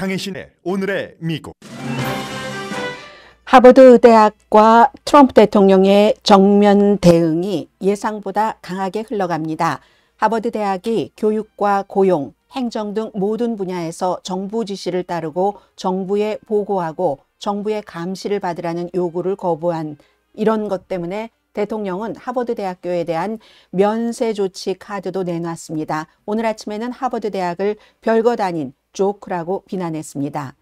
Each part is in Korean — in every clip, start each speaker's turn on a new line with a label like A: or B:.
A: 강혜신의 오늘의 미국.
B: 하버드 대학과 트럼프 대통령의 정면 대응이 예상보다 강하게 흘러갑니다. 하버드 대학이 교육과 고용, 행정 등 모든 분야에서 정부 지시를 따르고 정부에 보고하고 정부의 감시를 받으라는 요구를 거부한 이런 것 때문에 대통령은 하버드 대학교에 대한 면세 조치 카드도 내놨습니다. 오늘 아침에는 하버드 대학을 별것 아닌 조크라고 비난했습니다.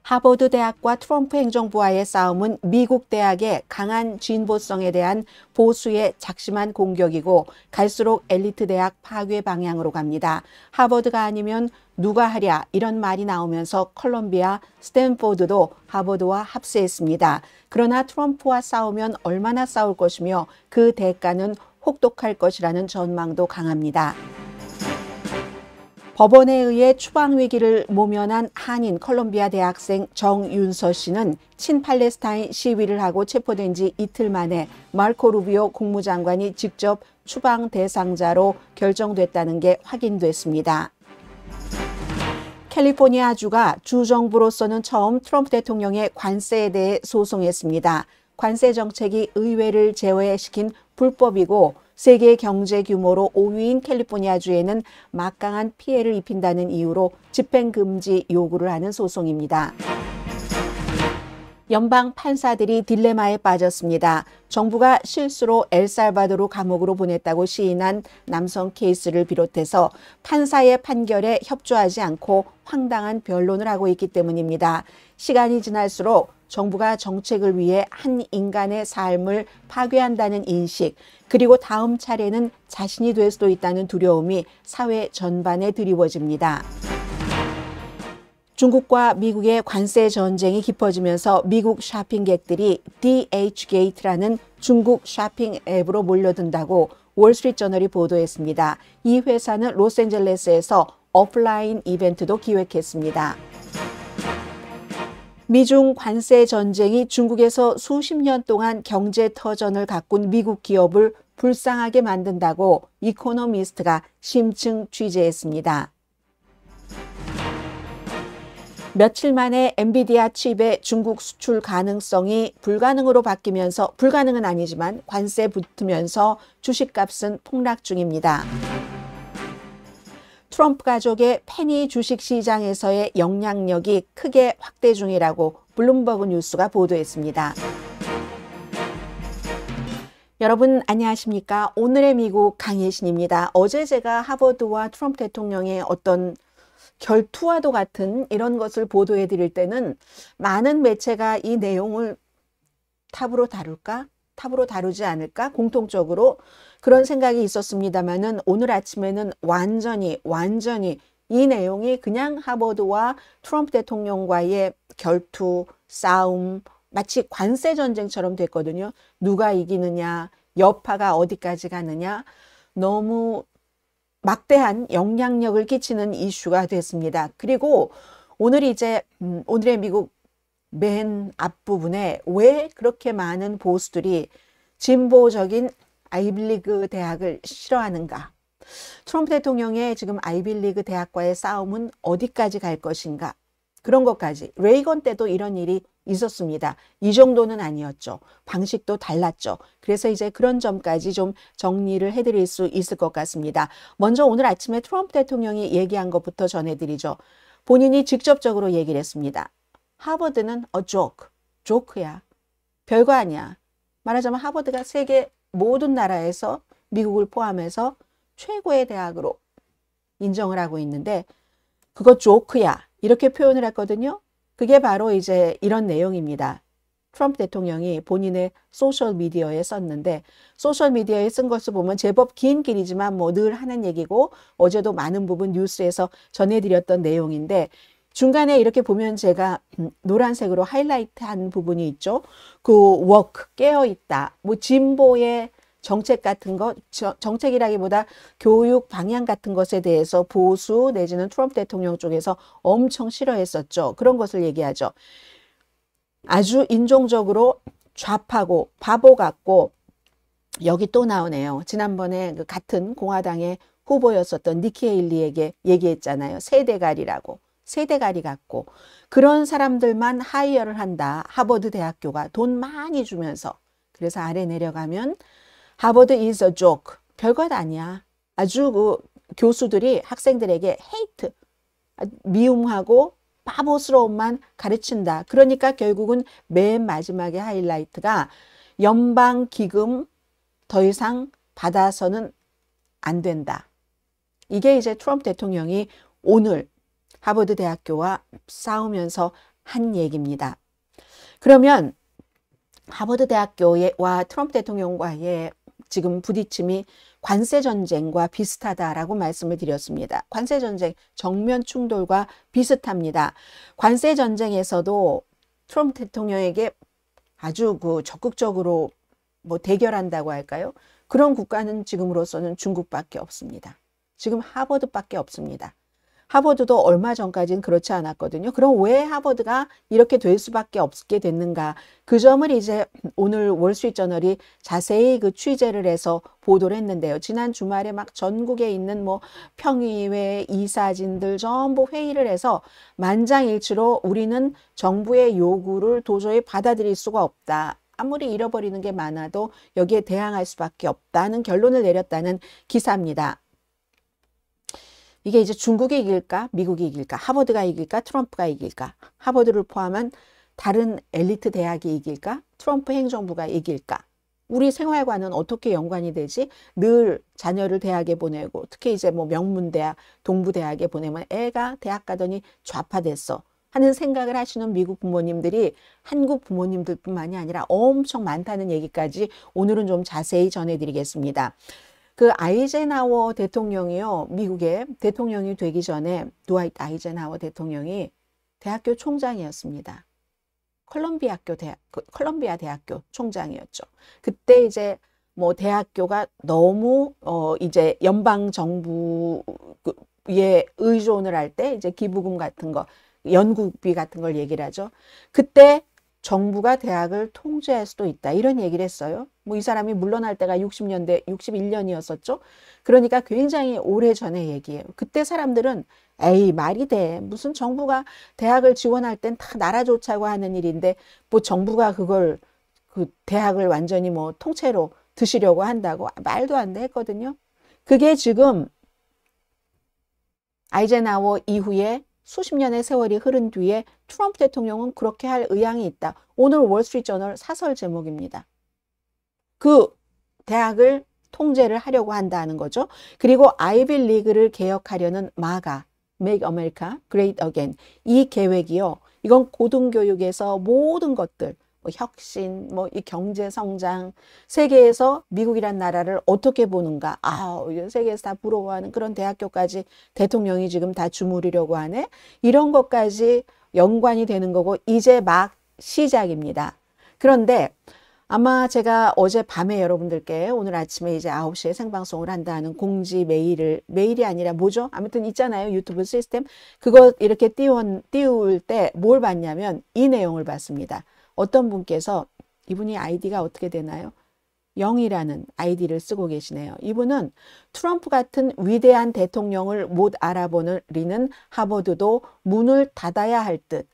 B: 하버드 대학과 트럼프 행정부와의 싸움은 미국 대학의 강한 진보성에 대한 보수의 작심한 공격이고 갈수록 엘리트 대학 파괴 방향으로 갑니다. 하버드가 아니면 누가 하랴 이런 말이 나오면서 컬럼비아, 스탠포드도 하버드와 합세했습니다. 그러나 트럼프와 싸우면 얼마나 싸울 것이며 그 대가는 혹독할 것이라는 전망도 강합니다. 법원에 의해 추방 위기를 모면한 한인 컬럼비아 대학생 정윤서 씨는 친팔레스타인 시위를 하고 체포된 지 이틀 만에 마르코 루비오 국무장관이 직접 추방 대상자로 결정됐다는 게 확인됐습니다. 캘리포니아주가 주정부로서는 처음 트럼프 대통령의 관세에 대해 소송했습니다. 관세 정책이 의회를 제외시킨 불법이고 세계 경제 규모로 5위인 캘리포니아주에는 막강한 피해를 입힌다는 이유로 집행금지 요구를 하는 소송입니다. 연방 판사들이 딜레마에 빠졌습니다. 정부가 실수로 엘살바도르 감옥으로 보냈다고 시인한 남성 케이스를 비롯해서 판사의 판결에 협조하지 않고 황당한 변론을 하고 있기 때문입니다. 시간이 지날수록 정부가 정책을 위해 한 인간의 삶을 파괴한다는 인식, 그리고 다음 차례는 자신이 될 수도 있다는 두려움이 사회 전반에 드리워집니다. 중국과 미국의 관세 전쟁이 깊어지면서 미국 쇼핑객들이 DHgate라는 중국 쇼핑 앱으로 몰려든다고 월스트리트저널이 보도했습니다. 이 회사는 로스앤젤레스에서 오프라인 이벤트도 기획했습니다. 미중 관세 전쟁이 중국에서 수십 년 동안 경제 터전을 가꾼 미국 기업을 불쌍하게 만든다고 이코노미스트가 심층 취재했습니다. 며칠 만에 엔비디아 칩의 중국 수출 가능성이 불가능으로 바뀌면서, 불가능은 아니지만 관세 붙으면서 주식값은 폭락 중입니다. 트럼프 가족의 페니 주식시장에서의 영향력이 크게 확대 중이라고 블룸버그 뉴스가 보도했습니다. 여러분 안녕하십니까? 오늘의 미국 강혜신입니다. 어제 제가 하버드와 트럼프 대통령의 어떤 결투와도 같은 이런 것을 보도해 드릴 때는 많은 매체가 이 내용을 탑으로 다룰까? 탑으로 다루지 않을까? 공통적으로 그런 생각이 있었습니다만은 오늘 아침에는 완전히 이 내용이 그냥 하버드와 트럼프 대통령과의 결투, 싸움, 마치 관세 전쟁처럼 됐거든요. 누가 이기느냐, 여파가 어디까지 가느냐, 너무 막대한 영향력을 끼치는 이슈가 됐습니다. 그리고 오늘 이제 오늘의 미국 맨 앞부분에 왜 그렇게 많은 보수들이 진보적인 아이비리그 대학을 싫어하는가? 트럼프 대통령의 지금 아이비리그 대학과의 싸움은 어디까지 갈 것인가? 그런 것까지. 레이건 때도 이런 일이 있었습니다. 이 정도는 아니었죠. 방식도 달랐죠. 그래서 이제 그런 점까지 좀 정리를 해드릴 수 있을 것 같습니다. 먼저 오늘 아침에 트럼프 대통령이 얘기한 것부터 전해드리죠. 본인이 직접적으로 얘기를 했습니다. 하버드는 조크야. 별거 아니야. 말하자면 하버드가 세계 모든 나라에서 미국을 포함해서 최고의 대학으로 인정을 하고 있는데 그거 조크야. 이렇게 표현을 했거든요. 그게 바로 이제 이런 내용입니다. 트럼프 대통령이 본인의 소셜미디어에 썼는데 소셜미디어에 쓴 것을 보면 제법 긴 길이지만 뭐 늘 하는 얘기고 어제도 많은 부분 뉴스에서 전해드렸던 내용인데 중간에 이렇게 보면 제가 노란색으로 하이라이트한 부분이 있죠. 그 워크, 깨어있다, 뭐 진보의 정책 같은 것, 정책이라기보다 교육 방향 같은 것에 대해서 보수 내지는 트럼프 대통령 쪽에서 엄청 싫어했었죠. 그런 것을 얘기하죠. 아주 인종적으로 좌파고 바보 같고 여기 또 나오네요. 지난번에 그 같은 공화당의 후보였었던 니키 헤일리에게 얘기했잖아요. 세대갈이라고. 세대갈이 같고 그런 사람들만 하이어를 한다. 하버드 대학교가 돈 많이 주면서. 그래서 아래 내려가면 하버드 is a joke. 별것 아니야. 아주 그 교수들이 학생들에게 헤이트, 미움하고 바보스러움만 가르친다. 그러니까 결국은 맨 마지막에 하이라이트가 연방기금 더 이상 받아서는 안 된다. 이게 이제 트럼프 대통령이 오늘 하버드 대학교와 싸우면서 한 얘기입니다. 그러면 하버드 대학교와 트럼프 대통령과의 지금 부딪힘이 관세 전쟁과 비슷하다라고 말씀을 드렸습니다. 관세 전쟁, 정면 충돌과 비슷합니다. 관세 전쟁에서도 트럼프 대통령에게 아주 그 적극적으로 뭐 대결한다고 할까요? 그런 국가는 지금으로서는 중국밖에 없습니다. 지금 하버드밖에 없습니다. 하버드도 얼마 전까지는 그렇지 않았거든요. 그럼 왜 하버드가 이렇게 될 수밖에 없게 됐는가? 그 점을 이제 오늘 월스트리트저널이 자세히 그 취재를 해서 보도를 했는데요. 지난 주말에 막 전국에 있는 뭐 평의회 이사진들 전부 회의를 해서 만장일치로 우리는 정부의 요구를 도저히 받아들일 수가 없다. 아무리 잃어버리는 게 많아도 여기에 대항할 수밖에 없다는 결론을 내렸다는 기사입니다. 이게 이제 중국이 이길까? 미국이 이길까? 하버드가 이길까? 트럼프가 이길까? 하버드를 포함한 다른 엘리트 대학이 이길까? 트럼프 행정부가 이길까? 우리 생활과는 어떻게 연관이 되지? 늘 자녀를 대학에 보내고 특히 이제 뭐 명문대학, 동부대학에 보내면 애가 대학 가더니 좌파됐어 하는 생각을 하시는 미국 부모님들이 한국 부모님들뿐만이 아니라 엄청 많다는 얘기까지 오늘은 좀 자세히 전해드리겠습니다. 그 아이젠하워 대통령이요, 미국의 대통령이 되기 전에 드와이트 아이젠하워 대통령이 대학교 총장이었습니다. 컬럼비아 대학교 총장이었죠. 그때 이제 뭐 대학교가 너무 이제 연방 정부에 의존을 할 때 이제 기부금 같은 거, 연구비 같은 걸 얘기를 하죠. 그때 정부가 대학을 통제할 수도 있다. 이런 얘기를 했어요. 뭐 이 사람이 물러날 때가 60년대, 61년이었었죠. 그러니까 굉장히 오래전의 얘기예요. 그때 사람들은 에이 말이 돼. 무슨 정부가 대학을 지원할 땐 다 나라 좋자고 하는 일인데 뭐 정부가 그걸 그 대학을 완전히 뭐 통째로 드시려고 한다고 말도 안 돼 했거든요. 그게 지금 아이젠하워 이후에 수십 년의 세월이 흐른 뒤에 트럼프 대통령은 그렇게 할 의향이 있다. 오늘 월스트리트저널 사설 제목입니다. 그 대학을 통제를 하려고 한다는 거죠. 그리고 아이비리그를 개혁하려는 마가, Make America Great Again. 이 계획이요. 이건 고등교육에서 모든 것들, 뭐 혁신, 뭐 이 경제 성장, 세계에서 미국이란 나라를 어떻게 보는가. 세계에서 다 부러워하는 그런 대학교까지 대통령이 지금 다 주무르려고 하네. 이런 것까지 연관이 되는 거고 이제 막 시작입니다. 그런데 아마 제가 어젯밤에 여러분들께 오늘 아침에 이제 9시에 생방송을 한다는 공지 메일이 아니라 뭐죠? 아무튼 있잖아요. 유튜브 시스템. 그거 이렇게 띄울 때 뭘 봤냐면 이 내용을 봤습니다. 어떤 분께서 이분이 아이디가 어떻게 되나요? 0이라는 아이디를 쓰고 계시네요. 이분은 트럼프 같은 위대한 대통령을 못 알아보는 하버드도 문을 닫아야 할 듯.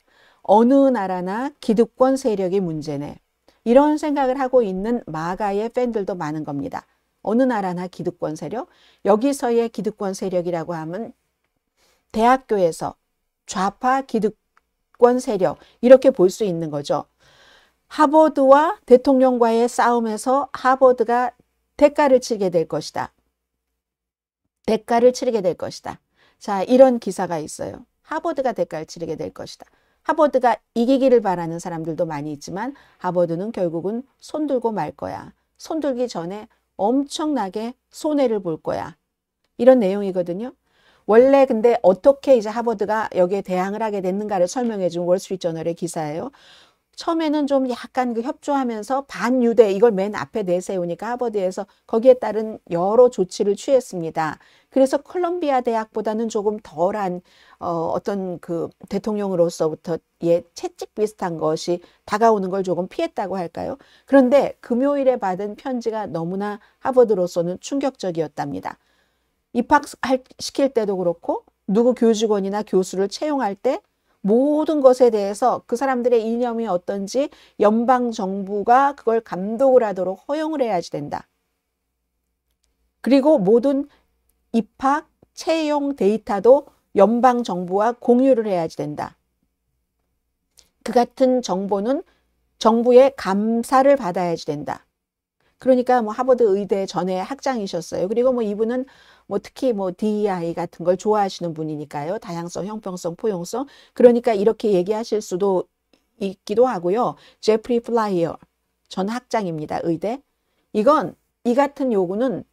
B: 어느 나라나 기득권 세력이 문제네. 이런 생각을 하고 있는 마가의 팬들도 많은 겁니다. 어느 나라나 기득권 세력? 여기서의 기득권 세력이라고 하면 대학교에서 좌파 기득권 세력 이렇게 볼 수 있는 거죠. 하버드와 대통령과의 싸움에서 하버드가 대가를 치르게 될 것이다. 대가를 치르게 될 것이다. 자, 이런 기사가 있어요. 하버드가 대가를 치르게 될 것이다. 하버드가 이기기를 바라는 사람들도 많이 있지만 하버드는 결국은 손들고 말 거야. 손들기 전에 엄청나게 손해를 볼 거야. 이런 내용이거든요. 원래 근데 어떻게 이제 하버드가 여기에 대항을 하게 됐는가를 설명해 준 월스트리트저널의 기사예요. 처음에는 좀 약간 그 협조하면서 반유대 이걸 맨 앞에 내세우니까 하버드에서 거기에 따른 여러 조치를 취했습니다. 그래서 콜롬비아 대학보다는 조금 덜한 어떤 그 대통령으로서부터의 채찍 비슷한 것이 다가오는 걸 조금 피했다고 할까요? 그런데 금요일에 받은 편지가 너무나 하버드로서는 충격적이었답니다. 입학시킬 때도 그렇고 누구 교직원이나 교수를 채용할 때 모든 것에 대해서 그 사람들의 이념이 어떤지 연방정부가 그걸 감독을 하도록 허용을 해야지 된다. 그리고 모든 입학, 채용 데이터도 연방정부와 공유를 해야지 된다. 그 같은 정보는 정부의 감사를 받아야지 된다. 그러니까 뭐 하버드 의대 전에 학장이셨어요. 그리고 뭐 이분은 뭐 특히 뭐 DEI 같은 걸 좋아하시는 분이니까요. 다양성, 형평성, 포용성. 그러니까 이렇게 얘기하실 수도 있기도 하고요. 제프리 플라이어 전 학장입니다. 의대. 이건 이 같은 요구는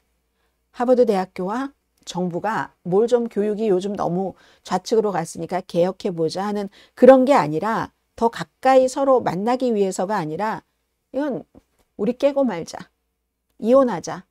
B: 하버드 대학교와 정부가 뭘 좀 교육이 요즘 너무 좌측으로 갔으니까 개혁해보자 하는 그런 게 아니라 더 가까이 서로 만나기 위해서가 아니라 이건 우리 깨고 말자. 이혼하자.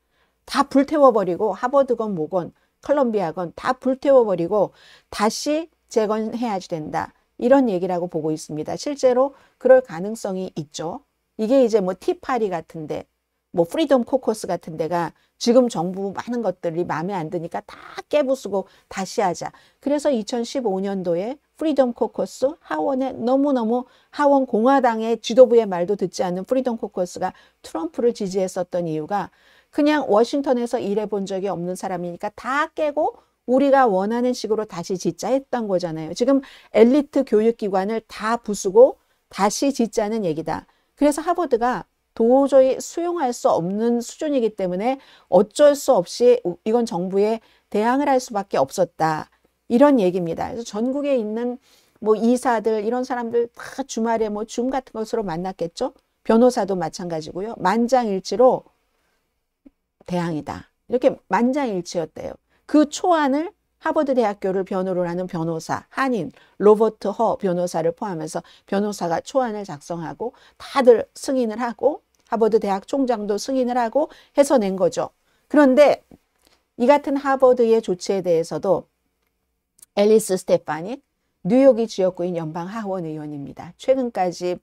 B: 다 불태워버리고 하버드건 뭐건 컬럼비아건 다 불태워버리고 다시 재건해야지 된다. 이런 얘기라고 보고 있습니다. 실제로 그럴 가능성이 있죠. 이게 이제 뭐 티파리 같은데 뭐 프리덤 코커스 같은 데가 지금 정부 많은 것들이 마음에 안 드니까 다 깨부수고 다시 하자. 그래서 2015년도에 프리덤 코커스 하원에 너무너무 하원 공화당의 지도부의 말도 듣지 않는 프리덤 코커스가 트럼프를 지지했었던 이유가 그냥 워싱턴에서 일해본 적이 없는 사람이니까 다 깨고 우리가 원하는 식으로 다시 짓자 했던 거잖아요. 지금 엘리트 교육기관을 다 부수고 다시 짓자는 얘기다. 그래서 하버드가 도저히 수용할 수 없는 수준이기 때문에 어쩔 수 없이 이건 정부에 대항을 할 수밖에 없었다. 이런 얘기입니다. 그래서 전국에 있는 뭐 이사들 이런 사람들 다 주말에 뭐 줌 같은 것으로 만났겠죠. 변호사도 마찬가지고요. 만장일치로 대항이다. 이렇게 만장일치였대요. 그 초안을 하버드 대학교를 변호를 하는 변호사, 한인, 로버트 허 변호사를 포함해서 변호사가 초안을 작성하고 다들 승인을 하고 하버드 대학 총장도 승인을 하고 해서 낸 거죠. 그런데 이 같은 하버드의 조치에 대해서도 앨리스 스테파닉, 뉴욕이 지역구인 연방 하원 의원입니다. 최근까지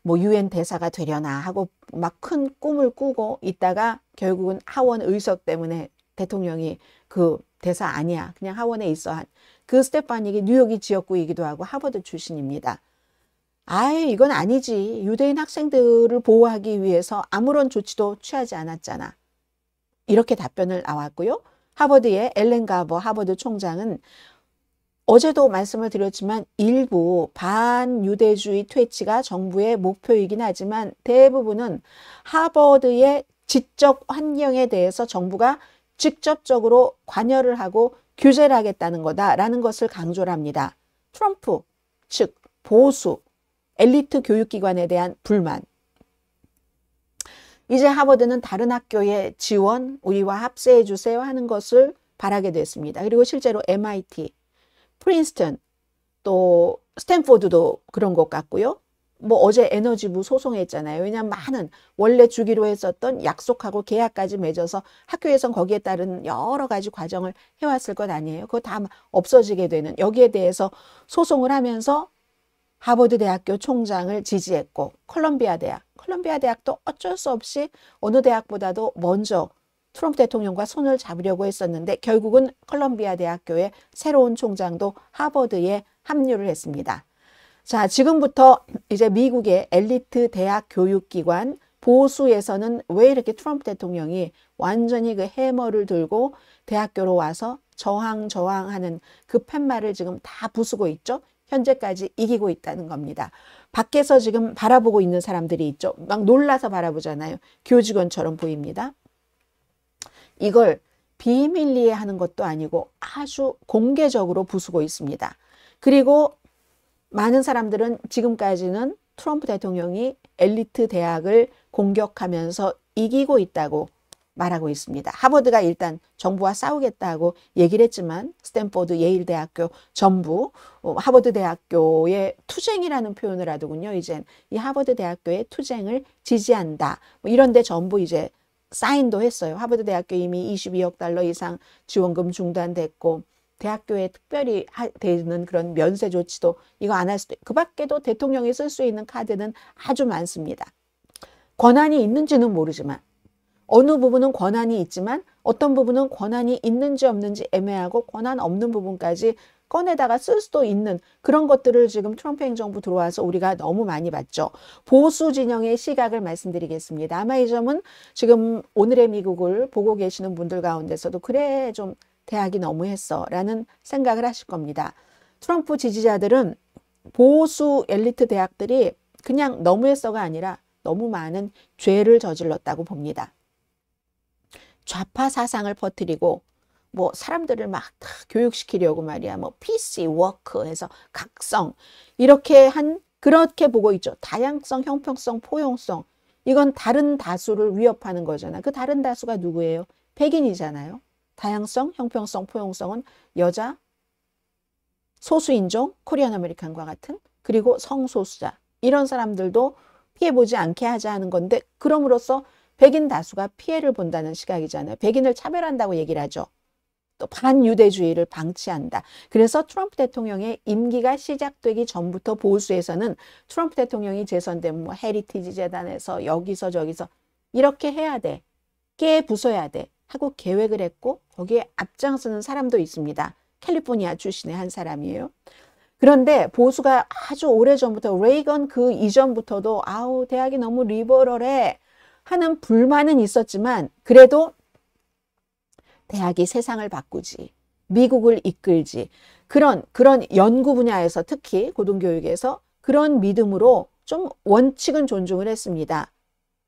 B: 뭐 유엔 대사가 되려나 하고 막 큰 꿈을 꾸고 있다가 결국은 하원 의석 때문에 대통령이 그 대사 아니야. 그냥 하원에 있어 한. 그 스테파닉이 뉴욕이 지역구이기도 하고 하버드 출신입니다. 아예 이건 아니지. 유대인 학생들을 보호하기 위해서 아무런 조치도 취하지 않았잖아. 이렇게 답변을 나왔고요. 하버드의 앨런 가버 하버드 총장은 어제도 말씀을 드렸지만 일부 반유대주의 퇴치가 정부의 목표이긴 하지만 대부분은 하버드의 지적 환경에 대해서 정부가 직접적으로 관여를 하고 규제를 하겠다는 거다라는 것을 강조를 합니다. 트럼프 즉 보수 엘리트 교육기관에 대한 불만. 이제 하버드는 다른 학교의 지원, 우리와 합세해 주세요 하는 것을 바라게 됐습니다. 그리고 실제로 MIT, 프린스턴, 또 스탠포드도 그런 것 같고요. 뭐 어제 에너지부 소송했잖아요. 왜냐하면 많은 원래 주기로 했었던 약속하고 계약까지 맺어서 학교에선 거기에 따른 여러 가지 과정을 해왔을 것 아니에요. 그거 다 없어지게 되는 여기에 대해서 소송을 하면서 하버드 대학교 총장을 지지했고 컬럼비아 대학도 어쩔 수 없이 어느 대학보다도 먼저 트럼프 대통령과 손을 잡으려고 했었는데 결국은 컬럼비아 대학교의 새로운 총장도 하버드에 합류를 했습니다. 자, 지금부터 이제 미국의 엘리트 대학 교육기관 보수에서는 왜 이렇게 트럼프 대통령이 완전히 그 해머를 들고 대학교로 와서 저항하는 그 팻말을 지금 다 부수고 있죠. 현재까지 이기고 있다는 겁니다. 밖에서 지금 바라보고 있는 사람들이 있죠. 막 놀라서 바라보잖아요. 교직원처럼 보입니다. 이걸 비밀리에 하는 것도 아니고 아주 공개적으로 부수고 있습니다. 그리고 많은 사람들은 지금까지는 트럼프 대통령이 엘리트 대학을 공격하면서 이기고 있다고 말하고 있습니다. 하버드가 일단 정부와 싸우겠다고 얘기를 했지만 스탠포드, 예일대학교 전부 하버드 대학교의 투쟁이라는 표현을 하더군요. 이젠 이 하버드 대학교의 투쟁을 지지한다. 뭐 이런 데 전부 이제 사인도 했어요. 하버드 대학교 이미 22억 달러 이상 지원금 중단됐고 대학교에 특별히 되는 그런 면세 조치도 이거 안 할 수도 그 밖에도 대통령이 쓸 수 있는 카드는 아주 많습니다. 권한이 있는지는 모르지만 어느 부분은 권한이 있지만 어떤 부분은 권한이 있는지 없는지 애매하고 권한 없는 부분까지 꺼내다가 쓸 수도 있는 그런 것들을 지금 트럼프 행정부 들어와서 우리가 너무 많이 봤죠. 보수 진영의 시각을 말씀드리겠습니다. 아마 이 점은 지금 오늘의 미국을 보고 계시는 분들 가운데서도 그래 좀 대학이 너무했어 라는 생각을 하실 겁니다. 트럼프 지지자들은 보수 엘리트 대학들이 그냥 너무했어가 아니라 너무 많은 죄를 저질렀다고 봅니다. 좌파 사상을 퍼뜨리고 뭐 사람들을 막 다 교육시키려고 말이야. 뭐 PC, 워크 해서 각성 이렇게 그렇게 보고 있죠. 다양성, 형평성, 포용성. 이건 다른 다수를 위협하는 거잖아. 그 다른 다수가 누구예요? 백인이잖아요. 다양성, 형평성, 포용성은 여자, 소수인종, 코리안 아메리칸과 같은 그리고 성소수자 이런 사람들도 피해보지 않게 하자 하는 건데 그럼으로써 백인 다수가 피해를 본다는 시각이잖아요. 백인을 차별한다고 얘기를 하죠. 또 반유대주의를 방치한다. 그래서 트럼프 대통령의 임기가 시작되기 전부터 보수에서는 트럼프 대통령이 재선되면 뭐 헤리티지 재단에서 여기서 저기서 이렇게 해야 돼. 깨 부숴야 돼. 하고 계획을 했고 거기에 앞장서는 사람도 있습니다. 캘리포니아 출신의 한 사람이에요. 그런데 보수가 아주 오래전부터 레이건 그 이전부터도 아우 대학이 너무 리버럴해 하는 불만은 있었지만 그래도 대학이 세상을 바꾸지 미국을 이끌지 그런 연구 분야에서 특히 고등교육에서 그런 믿음으로 좀 원칙은 존중을 했습니다.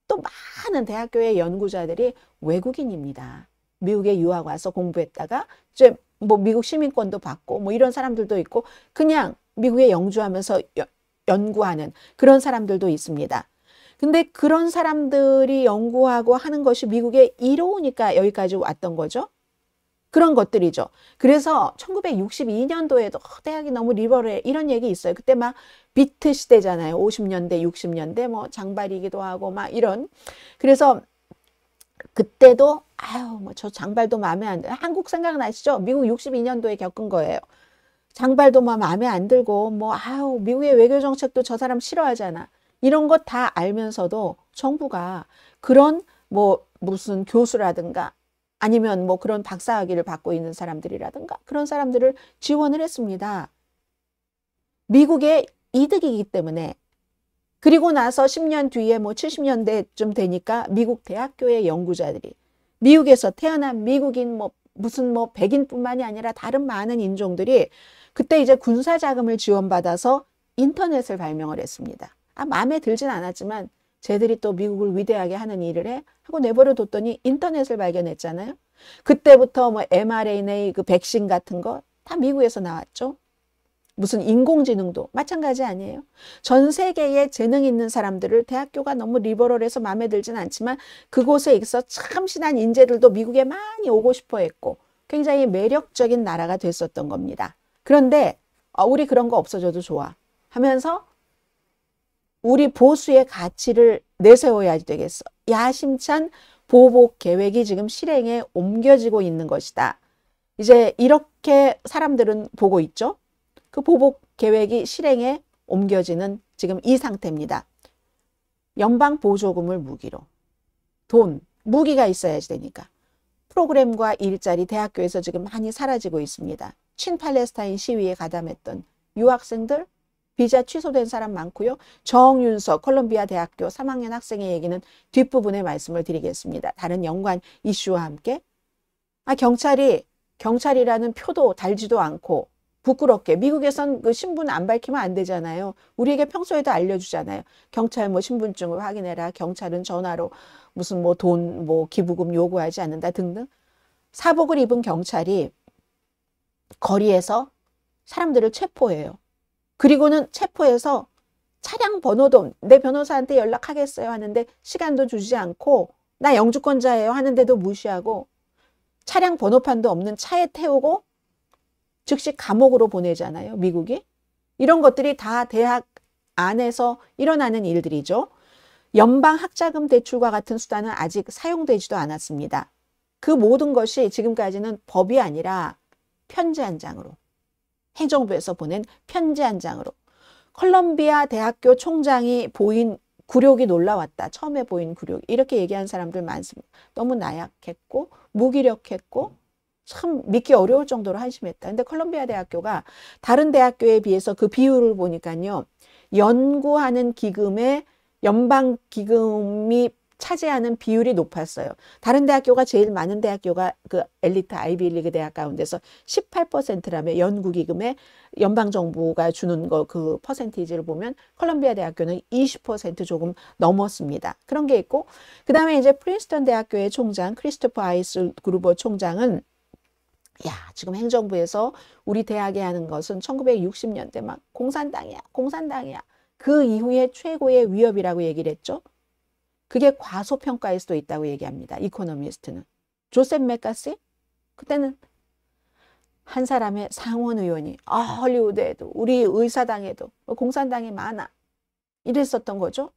B: 또 많은 대학교의 연구자들이 외국인입니다. 미국에 유학 와서 공부했다가 이제 뭐 미국 시민권도 받고 뭐 이런 사람들도 있고 그냥 미국에 영주하면서 연구하는 그런 사람들도 있습니다. 근데 그런 사람들이 연구하고 하는 것이 미국에 이로우니까 여기까지 왔던 거죠. 그런 것들이죠. 그래서 1962년도에도 대학이 너무 리버럴해 이런 얘기 있어요. 그때 막 비트 시대잖아요. 50년대, 60년대 뭐 장발이기도 하고 막 이런. 그래서 그때도 아유 뭐 저 장발도 마음에 안 들어. 한국 생각나시죠? 미국 62년도에 겪은 거예요. 장발도 막 마음에 안 들고 뭐 아유 미국의 외교 정책도 저 사람 싫어하잖아. 이런 것 다 알면서도 정부가 그런 뭐 무슨 교수라든가 아니면 뭐 그런 박사학위를 받고 있는 사람들이라든가 그런 사람들을 지원을 했습니다. 미국의 이득이기 때문에. 그리고 나서 10년 뒤에 뭐 70년대쯤 되니까 미국 대학교의 연구자들이 미국에서 태어난 미국인 뭐 무슨 뭐 백인뿐만이 아니라 다른 많은 인종들이 그때 이제 군사 자금을 지원받아서 인터넷을 발명을 했습니다. 마음에 들진 않았지만 쟤들이 또 미국을 위대하게 하는 일을 해 하고 내버려 뒀더니 인터넷을 발견했잖아요. 그때부터 뭐 mRNA 그 백신 같은 거 다 미국에서 나왔죠. 무슨 인공지능도 마찬가지 아니에요. 전 세계에 재능 있는 사람들을 대학교가 너무 리버럴해서 마음에 들진 않지만 그곳에 있어 참신한 인재들도 미국에 많이 오고 싶어 했고 굉장히 매력적인 나라가 됐었던 겁니다. 그런데 우리 그런 거 없어져도 좋아 하면서 우리 보수의 가치를 내세워야 되겠어. 야심찬 보복 계획이 지금 실행에 옮겨지고 있는 것이다. 이제 이렇게 사람들은 보고 있죠. 그 보복 계획이 실행에 옮겨지는 지금 이 상태입니다. 연방 보조금을 무기로 무기가 있어야지 되니까 프로그램과 일자리 대학교에서 지금 많이 사라지고 있습니다. 친팔레스타인 시위에 가담했던 유학생들 비자 취소된 사람 많고요. 정윤석 콜롬비아 대학교 3학년 학생의 얘기는 뒷부분에 말씀을 드리겠습니다. 다른 연관 이슈와 함께 경찰이라는 표도 달지도 않고 부끄럽게 미국에선 그 신분 안 밝히면 안 되잖아요. 우리에게 평소에도 알려주잖아요. 경찰 뭐 신분증을 확인해라. 경찰은 전화로 무슨 뭐 돈 뭐 기부금 요구하지 않는다 등등. 사복을 입은 경찰이 거리에서 사람들을 체포해요. 그리고는 체포해서 차량 번호도 내 변호사한테 연락하겠어요 하는데 시간도 주지 않고 나 영주권자예요 하는데도 무시하고 차량 번호판도 없는 차에 태우고 즉시 감옥으로 보내잖아요. 미국이. 이런 것들이 다 대학 안에서 일어나는 일들이죠. 연방 학자금 대출과 같은 수단은 아직 사용되지도 않았습니다. 그 모든 것이 지금까지는 법이 아니라 편지 한 장으로 행정부에서 보낸 편지 한 장으로 콜롬비아 대학교 총장이 보인 굴욕이 놀라웠다. 처음에 보인 굴욕. 이렇게 얘기한 사람들 많습니다. 너무 나약했고 무기력했고 참 믿기 어려울 정도로 한심했다. 근데 컬럼비아 대학교가 다른 대학교에 비해서 그 비율을 보니까요. 연구하는 기금의 연방 기금이 차지하는 비율이 높았어요. 다른 대학교가 제일 많은 대학교가 그 엘리트 아이비리그 대학 가운데서 18%라며 연구 기금에 연방 정부가 주는 거 그 퍼센티지를 보면 컬럼비아 대학교는 20% 조금 넘었습니다. 그런 게 있고 그다음에 이제 프린스턴 대학교의 총장 크리스토퍼 아이스 그루버 총장은 야, 지금 행정부에서 우리 대학에 하는 것은 1960년대 막 공산당이야, 공산당이야. 그 이후에 최고의 위협이라고 얘기를 했죠. 그게 과소평가일 수도 있다고 얘기합니다. 이코노미스트는. 조셉 맥카시? 그때는 한 사람의 상원 의원이 헐리우드에도 우리 의사당에도 공산당이 많아. 이랬었던 거죠.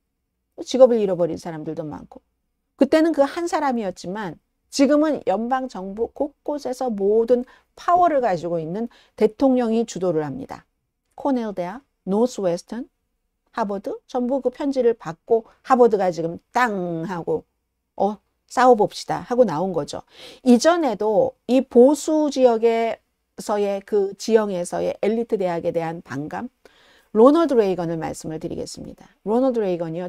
B: 직업을 잃어버린 사람들도 많고. 그때는 그 한 사람이었지만 지금은 연방 정부 곳곳에서 모든 파워를 가지고 있는 대통령이 주도를 합니다. 코넬 대학, 노스웨스턴, 하버드 전부 그 편지를 받고 하버드가 지금 땅 하고 싸워봅시다 하고 나온 거죠. 이전에도 이 보수 지역에서의 그 지형에서의 엘리트 대학에 대한 반감, 로널드 레이건을 말씀을 드리겠습니다. 로널드 레이건이요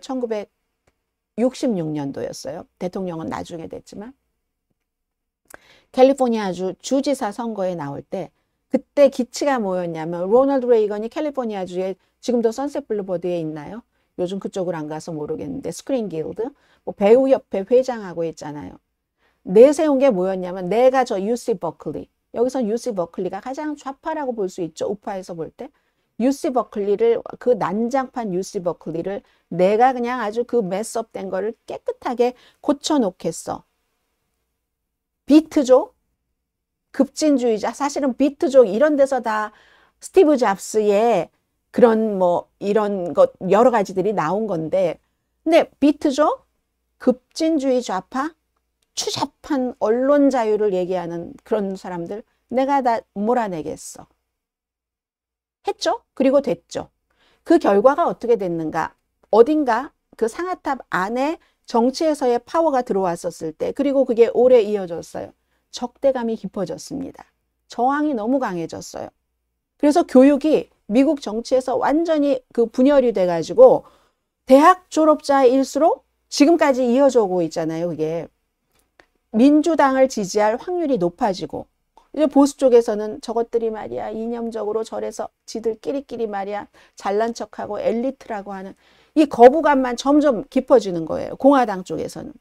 B: 1966년도였어요. 대통령은 나중에 됐지만 캘리포니아주 주지사 선거에 나올 때 그때 기치가 뭐였냐면 로널드 레이건이 캘리포니아주에 지금도 선셋 블루버드에 있나요? 요즘 그쪽을 안 가서 모르겠는데 스크린 길드 뭐 배우협회 회장하고 했잖아요. 내세운 게 뭐였냐면 내가 저 UC 버클리 여기서 UC 버클리가 가장 좌파라고 볼 수 있죠. 우파에서 볼 때 UC 버클리를 그 난장판 UC 버클리를 내가 그냥 아주 그 메스업된 거를 깨끗하게 고쳐놓겠어. 비트족, 급진주의자, 사실은 비트족 이런 데서 다 스티브 잡스의 그런 뭐 이런 것 여러 가지들이 나온 건데 근데 비트족, 급진주의 좌파, 추잡한 언론 자유를 얘기하는 그런 사람들 내가 다 몰아내겠어. 했죠? 그리고 됐죠. 그 결과가 어떻게 됐는가? 어딘가 그 상아탑 안에 정치에서의 파워가 들어왔었을 때 그리고 그게 오래 이어졌어요. 적대감이 깊어졌습니다. 저항이 너무 강해졌어요. 그래서 교육이 미국 정치에서 완전히 그 분열이 돼가지고 대학 졸업자일수록 지금까지 이어져 오고 있잖아요. 그게 민주당을 지지할 확률이 높아지고 이제 보수 쪽에서는 저것들이 말이야 이념적으로 저래서 지들끼리끼리 말이야 잘난 척하고 엘리트라고 하는 이 거부감만 점점 깊어지는 거예요. 공화당 쪽에서는.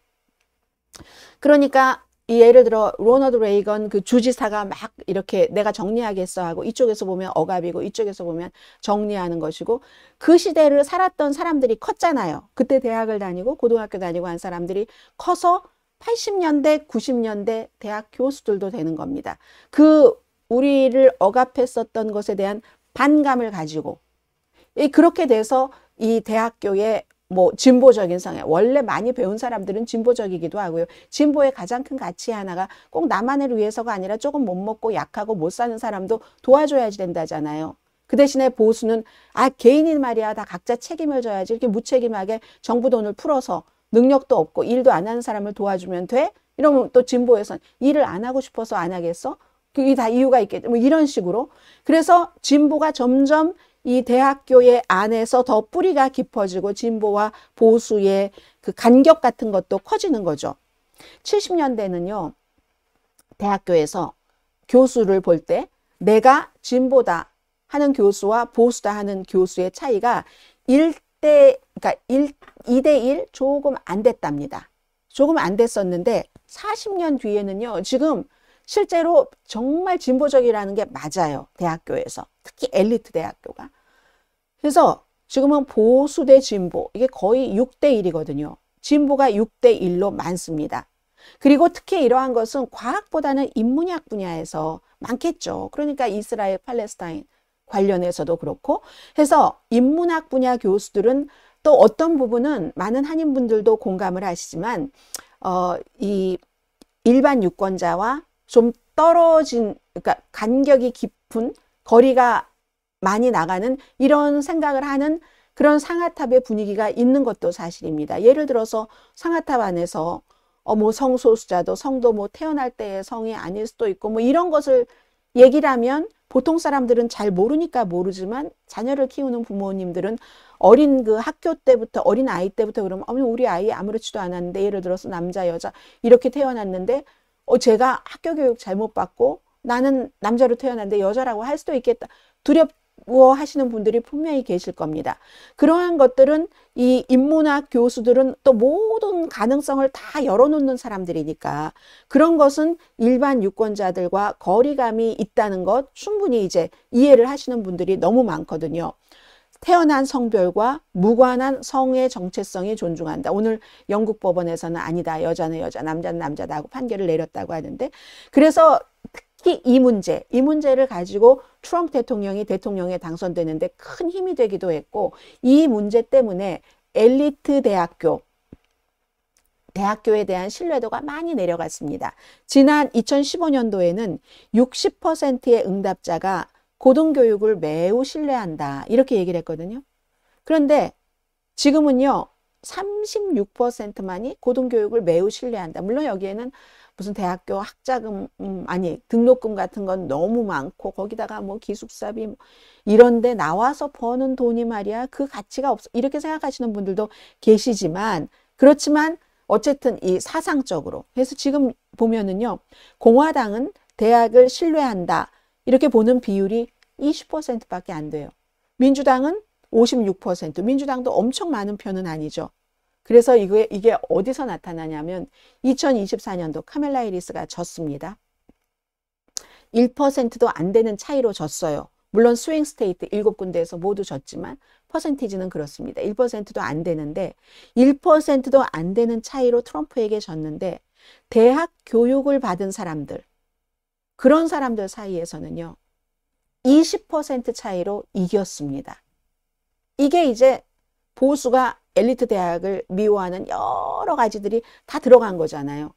B: 그러니까 예를 들어 로널드 레이건 그 주지사가 막 이렇게 내가 정리하겠어 하고 이쪽에서 보면 억압이고 이쪽에서 보면 정리하는 것이고 그 시대를 살았던 사람들이 컸잖아요. 그때 대학을 다니고 고등학교 다니고 한 사람들이 커서 80년대, 90년대 대학 교수들도 되는 겁니다. 그 우리를 억압했었던 것에 대한 반감을 가지고 그렇게 돼서 이 대학교의 뭐 진보적인 성향, 원래 많이 배운 사람들은 진보적이기도 하고요. 진보의 가장 큰 가치 하나가 꼭 나만을 위해서가 아니라 조금 못 먹고 약하고 못 사는 사람도 도와줘야지 된다잖아요. 그 대신에 보수는 개인이 말이야 다 각자 책임을 져야지 이렇게 무책임하게 정부 돈을 풀어서 능력도 없고 일도 안 하는 사람을 도와주면 돼? 이러면 또 진보에서는 일을 안 하고 싶어서 안 하겠어? 그게 다 이유가 있겠죠. 뭐 이런 식으로. 그래서 진보가 점점 이 대학교의 안에서 더 뿌리가 깊어지고 진보와 보수의 그 간격 같은 것도 커지는 거죠. 70년대는요. 대학교에서 교수를 볼 때 내가 진보다 하는 교수와 보수다 하는 교수의 차이가 2대1 조금 안 됐답니다. 조금 안 됐었는데 40년 뒤에는요. 지금 실제로 정말 진보적이라는 게 맞아요. 대학교에서. 특히 엘리트 대학교가. 그래서 지금은 보수 대 진보. 이게 거의 6대1이거든요. 진보가 6대1로 많습니다. 그리고 특히 이러한 것은 과학보다는 인문학 분야에서 많겠죠. 그러니까 이스라엘, 팔레스타인 관련해서도 그렇고 해서 인문학 분야 교수들은 또 어떤 부분은 많은 한인분들도 공감을 하시지만 이 일반 유권자와 좀 떨어진 그러니까 간격이 깊은 거리가 많이 나가는 이런 생각을 하는 그런 상아탑의 분위기가 있는 것도 사실입니다. 예를 들어서 상아탑 안에서 뭐 성소수자도 성도 뭐 태어날 때의 성이 아닐 수도 있고 뭐 이런 것을 얘기를 하면 보통 사람들은 잘 모르니까 모르지만 자녀를 키우는 부모님들은 어린 그 학교 때부터 어린 아이 때부터 그러면 우리 아이 아무렇지도 않았는데 예를 들어서 남자 여자 이렇게 태어났는데 제가 학교 교육 잘못 받고 나는 남자로 태어났는데 여자라고 할 수도 있겠다. 두려워하시는 분들이 분명히 계실 겁니다. 그러한 것들은 이 인문학 교수들은 또 모든 가능성을 다 열어놓는 사람들이니까 그런 것은 일반 유권자들과 거리감이 있다는 것 충분히 이제 이해를 하시는 분들이 너무 많거든요. 태어난 성별과 무관한 성의 정체성이 존중한다. 오늘 영국 법원에서는 아니다. 여자는 여자, 남자는 남자다 하고 판결을 내렸다고 하는데 그래서 특히 이 문제를 가지고 트럼프 대통령이 대통령에 당선되는데 큰 힘이 되기도 했고 이 문제 때문에 엘리트 대학교에 대한 신뢰도가 많이 내려갔습니다. 지난 2015년도에는 60%의 응답자가 고등교육을 매우 신뢰한다. 이렇게 얘기를 했거든요. 그런데 지금은요. 36%만이 고등교육을 매우 신뢰한다. 물론 여기에는 무슨 대학교 학자금, 등록금 같은 건 너무 많고 거기다가 뭐 기숙사비 이런데 나와서 버는 돈이 말이야 그 가치가 없어. 이렇게 생각하시는 분들도 계시지만 그렇지만 어쨌든 이 사상적으로 그래서 지금 보면은요. 공화당은 대학을 신뢰한다. 이렇게 보는 비율이 20%밖에 안 돼요. 민주당은 56%. 민주당도 엄청 많은 편은 아니죠. 그래서 이게 어디서 나타나냐면 2024년도 카멜라 해리스가 졌습니다. 1%도 안 되는 차이로 졌어요. 물론 스윙 스테이트 7군데에서 모두 졌지만 퍼센티지는 그렇습니다. 1%도 안 되는데 1%도 안 되는 차이로 트럼프에게 졌는데 대학 교육을 받은 사람들 그런 사람들 사이에서는요. 20% 차이로 이겼습니다. 이게 이제 보수가 엘리트 대학을 미워하는 여러 가지들이 다 들어간 거잖아요.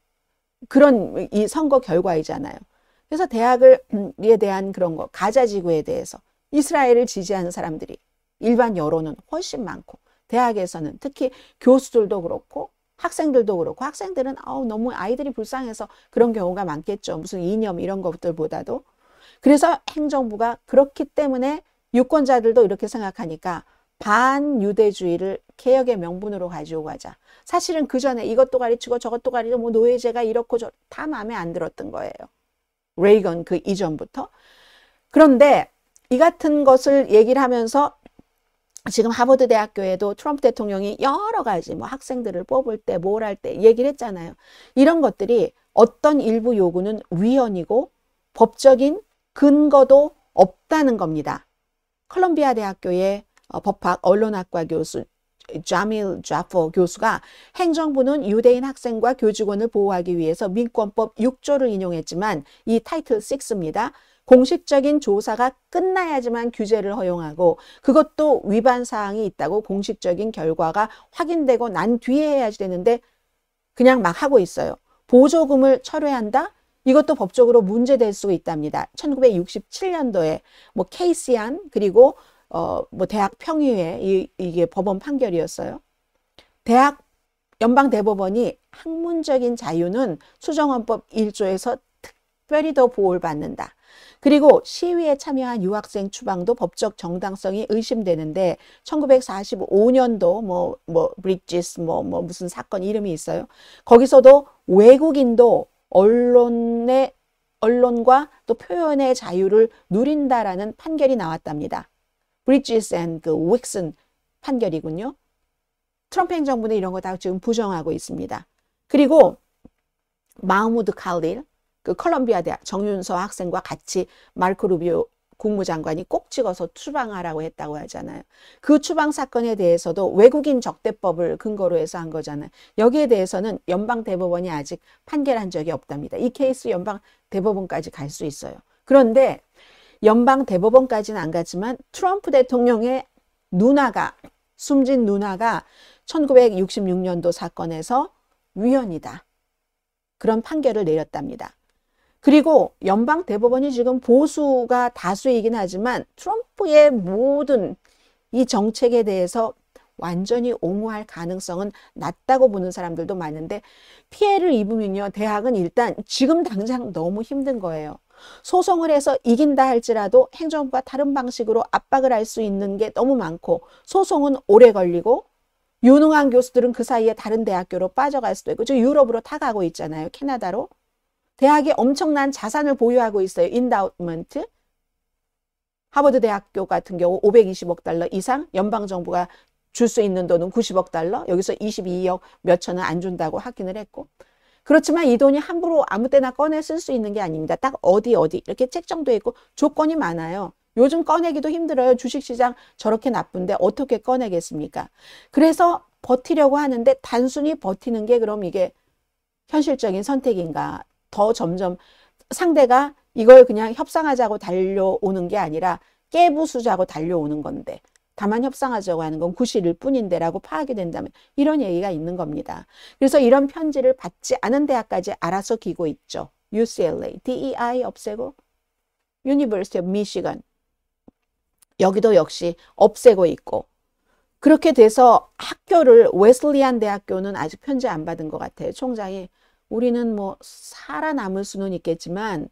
B: 그런 이 선거 결과이잖아요. 그래서 대학에 대한 그런 거, 가자지구에 대해서 이스라엘을 지지하는 사람들이 일반 여론은 훨씬 많고 대학에서는 특히 교수들도 그렇고 학생들도 그렇고 학생들은 너무 아이들이 불쌍해서 그런 경우가 많겠죠. 무슨 이념 이런 것들보다도. 그래서 행정부가 그렇기 때문에 유권자들도 이렇게 생각하니까 반유대주의를 개혁의 명분으로 가지고 가자. 사실은 그 전에 이것도 가르치고 저것도 가르치고 뭐 노예제가 이렇고 다 마음에 안 들었던 거예요. 레이건 그 이전부터. 그런데 이 같은 것을 얘기를 하면서 지금 하버드 대학교에도 트럼프 대통령이 여러 가지 뭐 학생들을 뽑을 때 뭘 할 때 얘기를 했잖아요. 이런 것들이 어떤 일부 요구는 위헌이고 법적인 근거도 없다는 겁니다. 컬럼비아 대학교의 법학 언론학과 교수 자밀 자퍼 교수가 행정부는 유대인 학생과 교직원을 보호하기 위해서 민권법 6조를 인용했지만 이 타이틀 6입니다. 공식적인 조사가 끝나야지만 규제를 허용하고 그것도 위반 사항이 있다고 공식적인 결과가 확인되고 난 뒤에 해야지 되는데 그냥 막 하고 있어요. 보조금을 철회한다? 이것도 법적으로 문제될 수 있답니다. 1967년도에 뭐 케이시안 그리고 뭐 대학 평의회 이게 법원 판결이었어요. 연방 대법원이 학문적인 자유는 수정헌법 1조에서 특별히 더 보호를 받는다. 그리고 시위에 참여한 유학생 추방도 법적 정당성이 의심되는데 1945년도 뭐 브리지스 뭐 무슨 사건 이름이 있어요. 거기서도 외국인도 언론과 또 표현의 자유를 누린다라는 판결이 나왔답니다. 브리지스 앤 그 윅슨 판결이군요. 트럼프 행정부는 이런 거 다 지금 부정하고 있습니다. 그리고 마흐무드 칼릴 그 컬럼비아 대학 정윤서 학생과 같이 마르코 루비오 국무장관이 꼭 찍어서 추방하라고 했다고 하잖아요. 그 추방 사건에 대해서도 외국인 적대법을 근거로 해서 한 거잖아요. 여기에 대해서는 연방 대법원이 아직 판결한 적이 없답니다. 이 케이스 연방 대법원까지 갈 수 있어요. 그런데 연방 대법원까지는 안 갔지만 트럼프 대통령의 숨진 누나가 1966년도 사건에서 위헌이다. 그런 판결을 내렸답니다. 그리고 연방 대법원이 지금 보수가 다수이긴 하지만 트럼프의 모든 이 정책에 대해서 완전히 옹호할 가능성은 낮다고 보는 사람들도 많은데 피해를 입으면요. 대학은 일단 지금 당장 너무 힘든 거예요. 소송을 해서 이긴다 할지라도 행정부가 다른 방식으로 압박을 할 수 있는 게 너무 많고 소송은 오래 걸리고 유능한 교수들은 그 사이에 다른 대학교로 빠져갈 수도 있고 지금 유럽으로 다 가고 있잖아요. 캐나다로. 대학이 엄청난 자산을 보유하고 있어요. 인다우먼트. 하버드 대학교 같은 경우 520억 달러 이상 연방정부가 줄 수 있는 돈은 90억 달러, 여기서 22억 몇천은 안 준다고 확인을 했고. 그렇지만 이 돈이 함부로 아무 때나 꺼내 쓸 수 있는 게 아닙니다. 딱 어디 이렇게 책정돼 있고 조건이 많아요. 요즘 꺼내기도 힘들어요. 주식시장 저렇게 나쁜데 어떻게 꺼내겠습니까? 그래서 버티려고 하는데 단순히 버티는 게 그럼 이게 현실적인 선택인가? 더 점점 상대가 이걸 그냥 협상하자고 달려오는 게 아니라 깨부수자고 달려오는 건데 다만 협상하자고 하는 건 구실일 뿐인데 라고 파악이 된다면 이런 얘기가 있는 겁니다. 그래서 이런 편지를 받지 않은 대학까지 알아서 기고 있죠. UCLA, DEI 없애고 University of Michigan 여기도 역시 없애고 있고 그렇게 돼서 학교를 웨슬리안 대학교는 아직 편지 안 받은 것 같아요. 총장이 우리는 뭐 살아남을 수는 있겠지만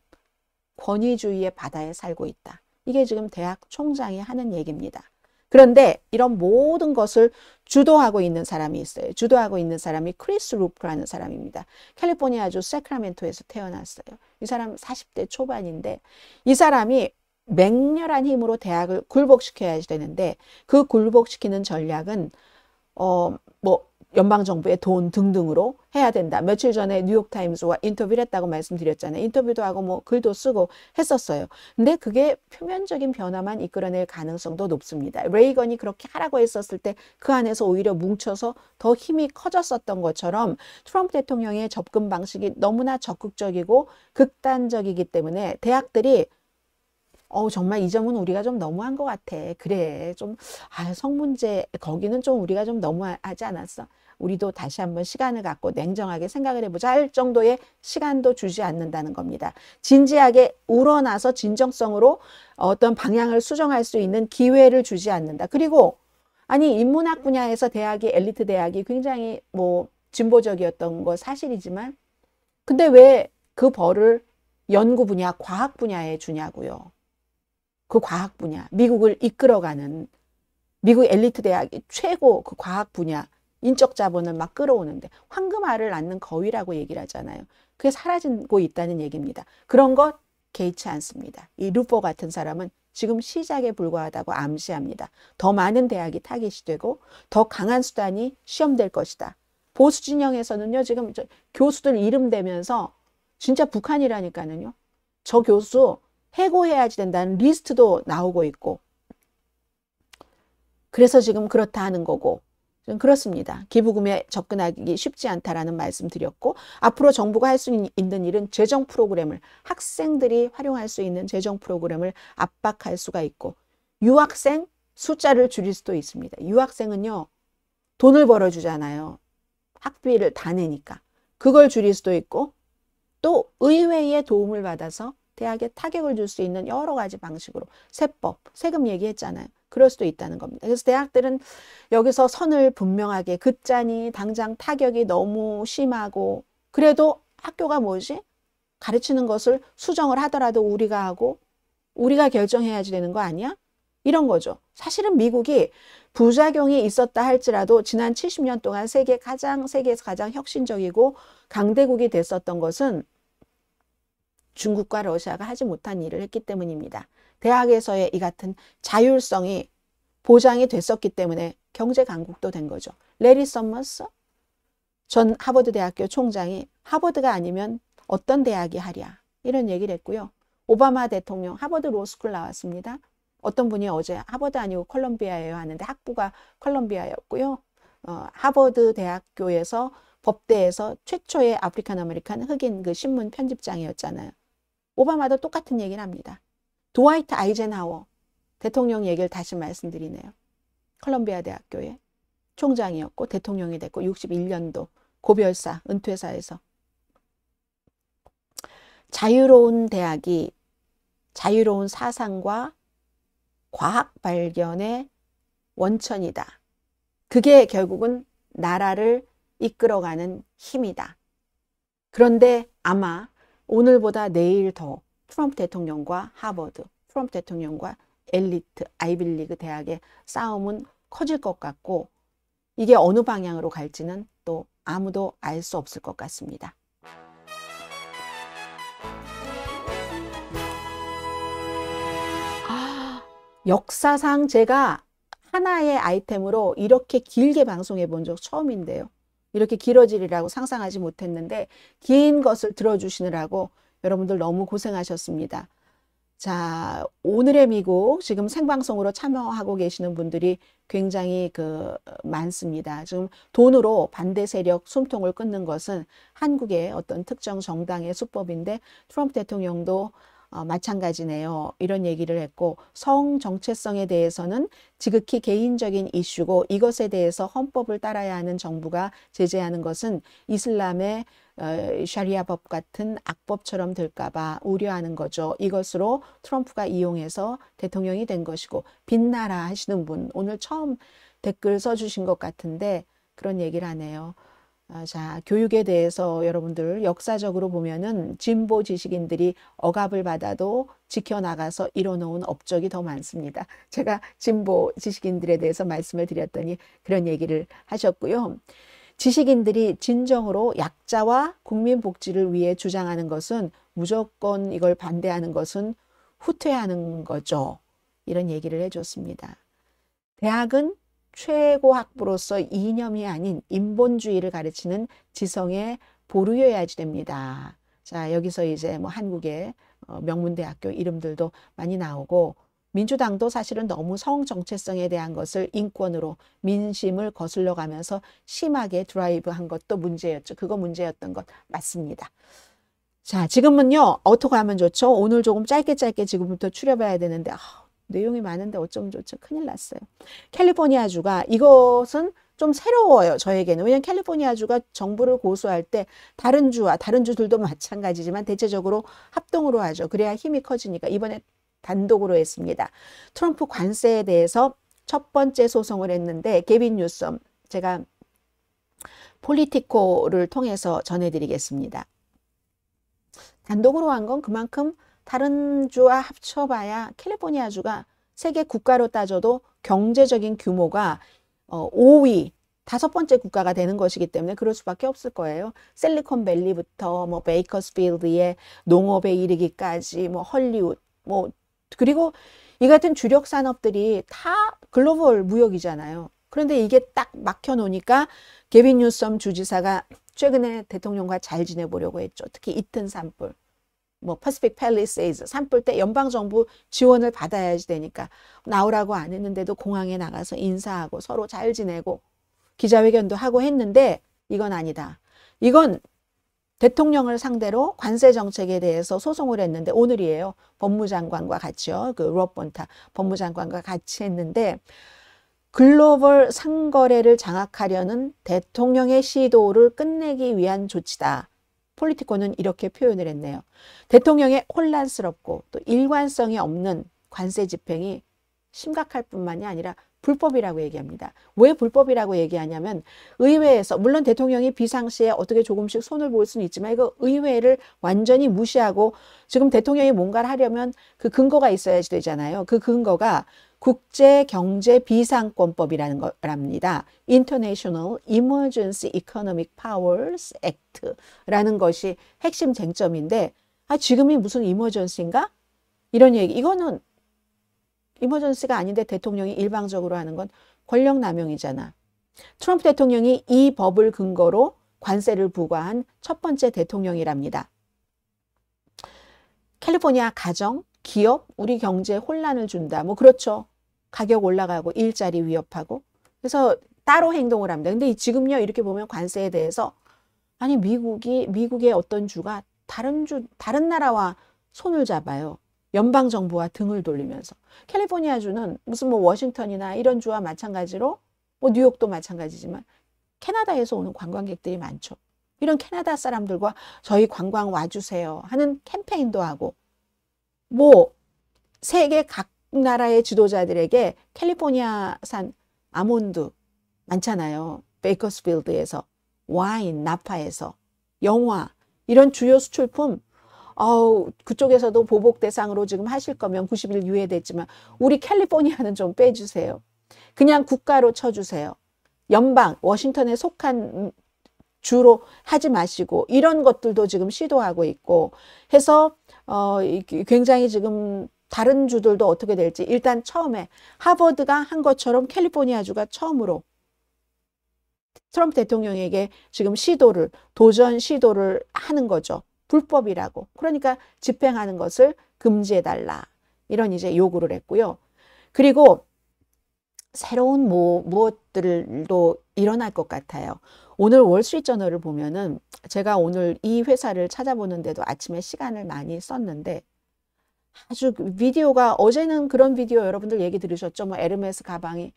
B: 권위주의의 바다에 살고 있다. 이게 지금 대학 총장이 하는 얘기입니다. 그런데 이런 모든 것을 주도하고 있는 사람이 있어요. 주도하고 있는 사람이 크리스 루프라는 사람입니다. 캘리포니아주 세크라멘토에서 태어났어요. 이 사람 40대 초반인데 이 사람이 맹렬한 힘으로 대학을 굴복시켜야 되는데 그 굴복시키는 전략은 뭐 연방정부의 돈 등등으로 해야 된다. 며칠 전에 뉴욕타임스와 인터뷰를 했다고 말씀드렸잖아요. 인터뷰도 하고 뭐 글도 쓰고 했었어요. 근데 그게 표면적인 변화만 이끌어낼 가능성도 높습니다. 레이건이 그렇게 하라고 했었을 때 그 안에서 오히려 뭉쳐서 더 힘이 커졌었던 것처럼 트럼프 대통령의 접근 방식이 너무나 적극적이고 극단적이기 때문에 대학들이 정말 이 점은 우리가 좀 너무한 것 같아. 그래, 좀, 성문제, 거기는 좀 우리가 좀 너무하지 않았어. 우리도 다시 한번 시간을 갖고 냉정하게 생각을 해보자 할 정도의 시간도 주지 않는다는 겁니다. 진지하게 우러나서 진정성으로 어떤 방향을 수정할 수 있는 기회를 주지 않는다. 그리고, 아니, 인문학 분야에서 대학이, 엘리트 대학이 굉장히 뭐, 진보적이었던 거 사실이지만, 근데 왜 그 벌을 연구 분야, 과학 분야에 주냐고요. 그 과학 분야, 미국을 이끌어가는 미국 엘리트 대학이 최고 그 과학 분야, 인적 자본을 막 끌어오는데 황금알을 낳는 거위라고 얘기를 하잖아요. 그게 사라지고 있다는 얘기입니다. 그런 것 개의치 않습니다. 이 루퍼 같은 사람은 지금 시작에 불과하다고 암시합니다. 더 많은 대학이 타깃이 되고 더 강한 수단이 시험될 것이다. 보수 진영에서는요, 지금 교수들 이름 대면서 진짜 북한이라니까는요. 저 교수 해고해야지 된다는 리스트도 나오고 있고 그래서 지금 그렇다 하는 거고 그렇습니다. 기부금에 접근하기 쉽지 않다라는 말씀 드렸고 앞으로 정부가 할 수 있는 일은 재정 프로그램을 학생들이 활용할 수 있는 재정 프로그램을 압박할 수가 있고 유학생 숫자를 줄일 수도 있습니다. 유학생은요 돈을 벌어주잖아요. 학비를 다 내니까 그걸 줄일 수도 있고 또 의회의 도움을 받아서 대학에 타격을 줄 수 있는 여러 가지 방식으로 세법, 세금 얘기했잖아요. 그럴 수도 있다는 겁니다. 그래서 대학들은 여기서 선을 분명하게 긋자니 당장 타격이 너무 심하고 그래도 학교가 뭐지? 가르치는 것을 수정을 하더라도 우리가 하고 우리가 결정해야지 되는 거 아니야? 이런 거죠. 사실은 미국이 부작용이 있었다 할지라도 지난 70년 동안 세계에서 가장 혁신적이고 강대국이 됐었던 것은 중국과 러시아가 하지 못한 일을 했기 때문입니다. 대학에서의 이 같은 자율성이 보장이 됐었기 때문에 경제 강국도 된 거죠. 레리 서머스 전 하버드 대학교 총장이 하버드가 아니면 어떤 대학이 하랴 이런 얘기를 했고요. 오바마 대통령 하버드 로스쿨 나왔습니다. 어떤 분이 어제 하버드 아니고 컬럼비아예요 하는데 학부가 컬럼비아였고요. 하버드 대학교에서 법대에서 최초의 아프리칸 아메리칸 흑인 그 신문 편집장이었잖아요. 오바마도 똑같은 얘기를 합니다. 드와이트 아이젠하워 대통령 얘기를 다시 말씀드리네요. 컬럼비아 대학교의 총장이었고 대통령이 됐고 61년도 고별사 은퇴사에서 자유로운 대학이 자유로운 사상과 과학 발견의 원천이다. 그게 결국은 나라를 이끌어가는 힘이다. 그런데 아마 오늘보다 내일 더 트럼프 대통령과 하버드, 트럼프 대통령과 엘리트, 아이비리그 대학의 싸움은 커질 것 같고 이게 어느 방향으로 갈지는 또 아무도 알 수 없을 것 같습니다. 역사상 제가 하나의 아이템으로 이렇게 길게 방송해 본 적 처음인데요. 이렇게 길어지리라고 상상하지 못했는데 긴 것을 들어주시느라고 여러분들 너무 고생하셨습니다. 자, 오늘의 미국 지금 생방송으로 참여하고 계시는 분들이 굉장히 많습니다. 지금 돈으로 반대 세력 숨통을 끊는 것은 한국의 어떤 특정 정당의 수법인데 트럼프 대통령도 마찬가지네요. 이런 얘기를 했고 성 정체성에 대해서는 지극히 개인적인 이슈고 이것에 대해서 헌법을 따라야 하는 정부가 제재하는 것은 이슬람의 샤리아법 같은 악법처럼 될까봐 우려하는 거죠. 이것으로 트럼프가 이용해서 대통령이 된 것이고 빛나라 하시는 분 오늘 처음 댓글 써주신 것 같은데 그런 얘기를 하네요. 자, 교육에 대해서 여러분들 역사적으로 보면은 진보 지식인들이 억압을 받아도 지켜나가서 이뤄놓은 업적이 더 많습니다. 제가 진보 지식인들에 대해서 말씀을 드렸더니 그런 얘기를 하셨고요. 지식인들이 진정으로 약자와 국민 복지를 위해 주장하는 것은 무조건 이걸 반대하는 것은 후퇴하는 거죠. 이런 얘기를 해줬습니다. 대학은 최고 학부로서 이념이 아닌 인본주의를 가르치는 지성의 보루여야지 됩니다. 자, 여기서 이제 뭐 한국의 명문대학교 이름들도 많이 나오고 민주당도 사실은 너무 성 정체성에 대한 것을 인권으로 민심을 거슬러 가면서 심하게 드라이브한 것도 문제였죠. 그거 문제였던 것 맞습니다. 자, 지금은요. 어떻게 하면 좋죠? 오늘 조금 짧게 지금부터 추려봐야 되는데 내용이 많은데 어쩌면 좋죠. 큰일 났어요. 캘리포니아주가 이것은 좀 새로워요. 저에게는. 왜냐하면 캘리포니아주가 정부를 고소할 때 다른 주들도 마찬가지지만 대체적으로 합동으로 하죠. 그래야 힘이 커지니까 이번에 단독으로 했습니다. 트럼프 관세에 대해서 첫 번째 소송을 했는데 게빈 뉴섬 제가 폴리티코를 통해서 전해드리겠습니다. 단독으로 한 건 그만큼 다른 주와 합쳐봐야 캘리포니아주가 세계 국가로 따져도 경제적인 규모가 5위, 5번째 국가가 되는 것이기 때문에 그럴 수밖에 없을 거예요. 실리콘밸리부터 뭐 베이커스필드의 농업에 이르기까지 뭐 헐리우드 뭐 그리고 이 같은 주력 산업들이 다 글로벌 무역이잖아요. 그런데 이게 딱 막혀 놓으니까 게빈 뉴섬 주지사가 최근에 대통령과 잘 지내보려고 했죠. 특히 이튼 산불. 뭐 퍼시픽 팰리세이즈 산불 때 연방정부 지원을 받아야지 되니까 나오라고 안 했는데도 공항에 나가서 인사하고 서로 잘 지내고 기자회견도 하고 했는데 이건 아니다. 이건 대통령을 상대로 관세 정책에 대해서 소송을 했는데 오늘이에요. 법무장관과 같이요. 롭 본타 법무장관과 같이 했는데 글로벌 상거래를 장악하려는 대통령의 시도를 끝내기 위한 조치다. 폴리티코는 이렇게 표현을 했네요. 대통령의 혼란스럽고 또 일관성이 없는 관세 집행이 심각할 뿐만이 아니라 불법이라고 얘기합니다. 왜 불법이라고 얘기하냐면 의회에서 물론 대통령이 비상시에 어떻게 조금씩 손을 볼 수는 있지만 이거 의회를 완전히 무시하고 지금 대통령이 뭔가를 하려면 그 근거가 있어야지 되잖아요. 그 근거가 국제경제비상권법이라는 거랍니다. International Emergency Economic Powers Act라는 것이 핵심 쟁점인데 지금이 무슨 이머전시인가? 이런 얘기. 이거는 이머전시가 아닌데 대통령이 일방적으로 하는 건 권력남용이잖아. 트럼프 대통령이 이 법을 근거로 관세를 부과한 첫 번째 대통령이랍니다. 캘리포니아 가정, 기업, 우리 경제에 혼란을 준다. 뭐 그렇죠. 가격 올라가고 일자리 위협하고. 그래서 따로 행동을 합니다. 근데 지금요 이렇게 보면 관세에 대해서 아니 미국의 어떤 주가 다른 나라와 손을 잡아요. 연방정부와 등을 돌리면서. 캘리포니아주는 무슨 뭐 워싱턴이나 이런 주와 마찬가지로 뭐 뉴욕도 마찬가지지만 캐나다에서 오는 관광객들이 많죠. 이런 캐나다 사람들과 저희 관광 와주세요 하는 캠페인도 하고 뭐 세계 각 나라의 지도자들에게 캘리포니아산 아몬드 많잖아요. 베이커스필드에서, 와인, 나파에서, 영화, 이런 주요 수출품, 그쪽에서도 보복 대상으로 지금 하실 거면 90일 유예됐지만 우리 캘리포니아는 좀 빼주세요. 그냥 국가로 쳐주세요. 연방, 워싱턴에 속한 주로 하지 마시고 이런 것들도 지금 시도하고 있고 해서 굉장히 지금 다른 주들도 어떻게 될지 일단 처음에 하버드가 한 것처럼 캘리포니아주가 처음으로 트럼프 대통령에게 지금 도전 시도를 하는 거죠. 불법이라고. 그러니까 집행하는 것을 금지해달라. 이런 이제 요구를 했고요. 그리고 새로운 무엇들도 일어날 것 같아요. 오늘 월스트리트저널을 보면은 제가 오늘 이 회사를 찾아보는데도 아침에 시간을 많이 썼는데 아주 비디오가 어제는 그런 비디오 여러분들 얘기 들으셨죠? 뭐 에르메스 가방이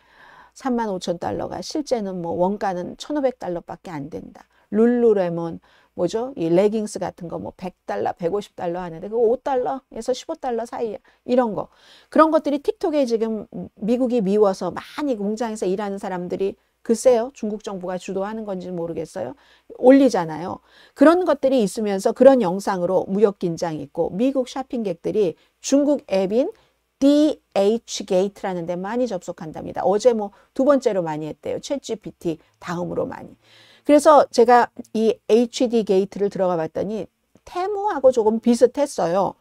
B: 35,000달러가 실제는 뭐 원가는 1,500달러밖에 안 된다. 룰루레몬 뭐죠? 이 레깅스 같은 거 뭐 100달러, 150달러 하는데 그거 5달러에서 15달러 사이야. 이런 거. 그런 것들이 틱톡에 지금 미국이 미워서 많이 공장에서 일하는 사람들이 글쎄요. 중국 정부가 주도하는 건지 모르겠어요. 올리잖아요. 그런 것들이 있으면서 그런 영상으로 무역 긴장이 있고 미국 쇼핑객들이 중국 앱인 DHgate라는 데 많이 접속한답니다. 어제 뭐 두 번째로 많이 했대요. 챗GPT 다음으로 많이. 그래서 제가 이 HDgate를 들어가 봤더니 테무하고 조금 비슷했어요.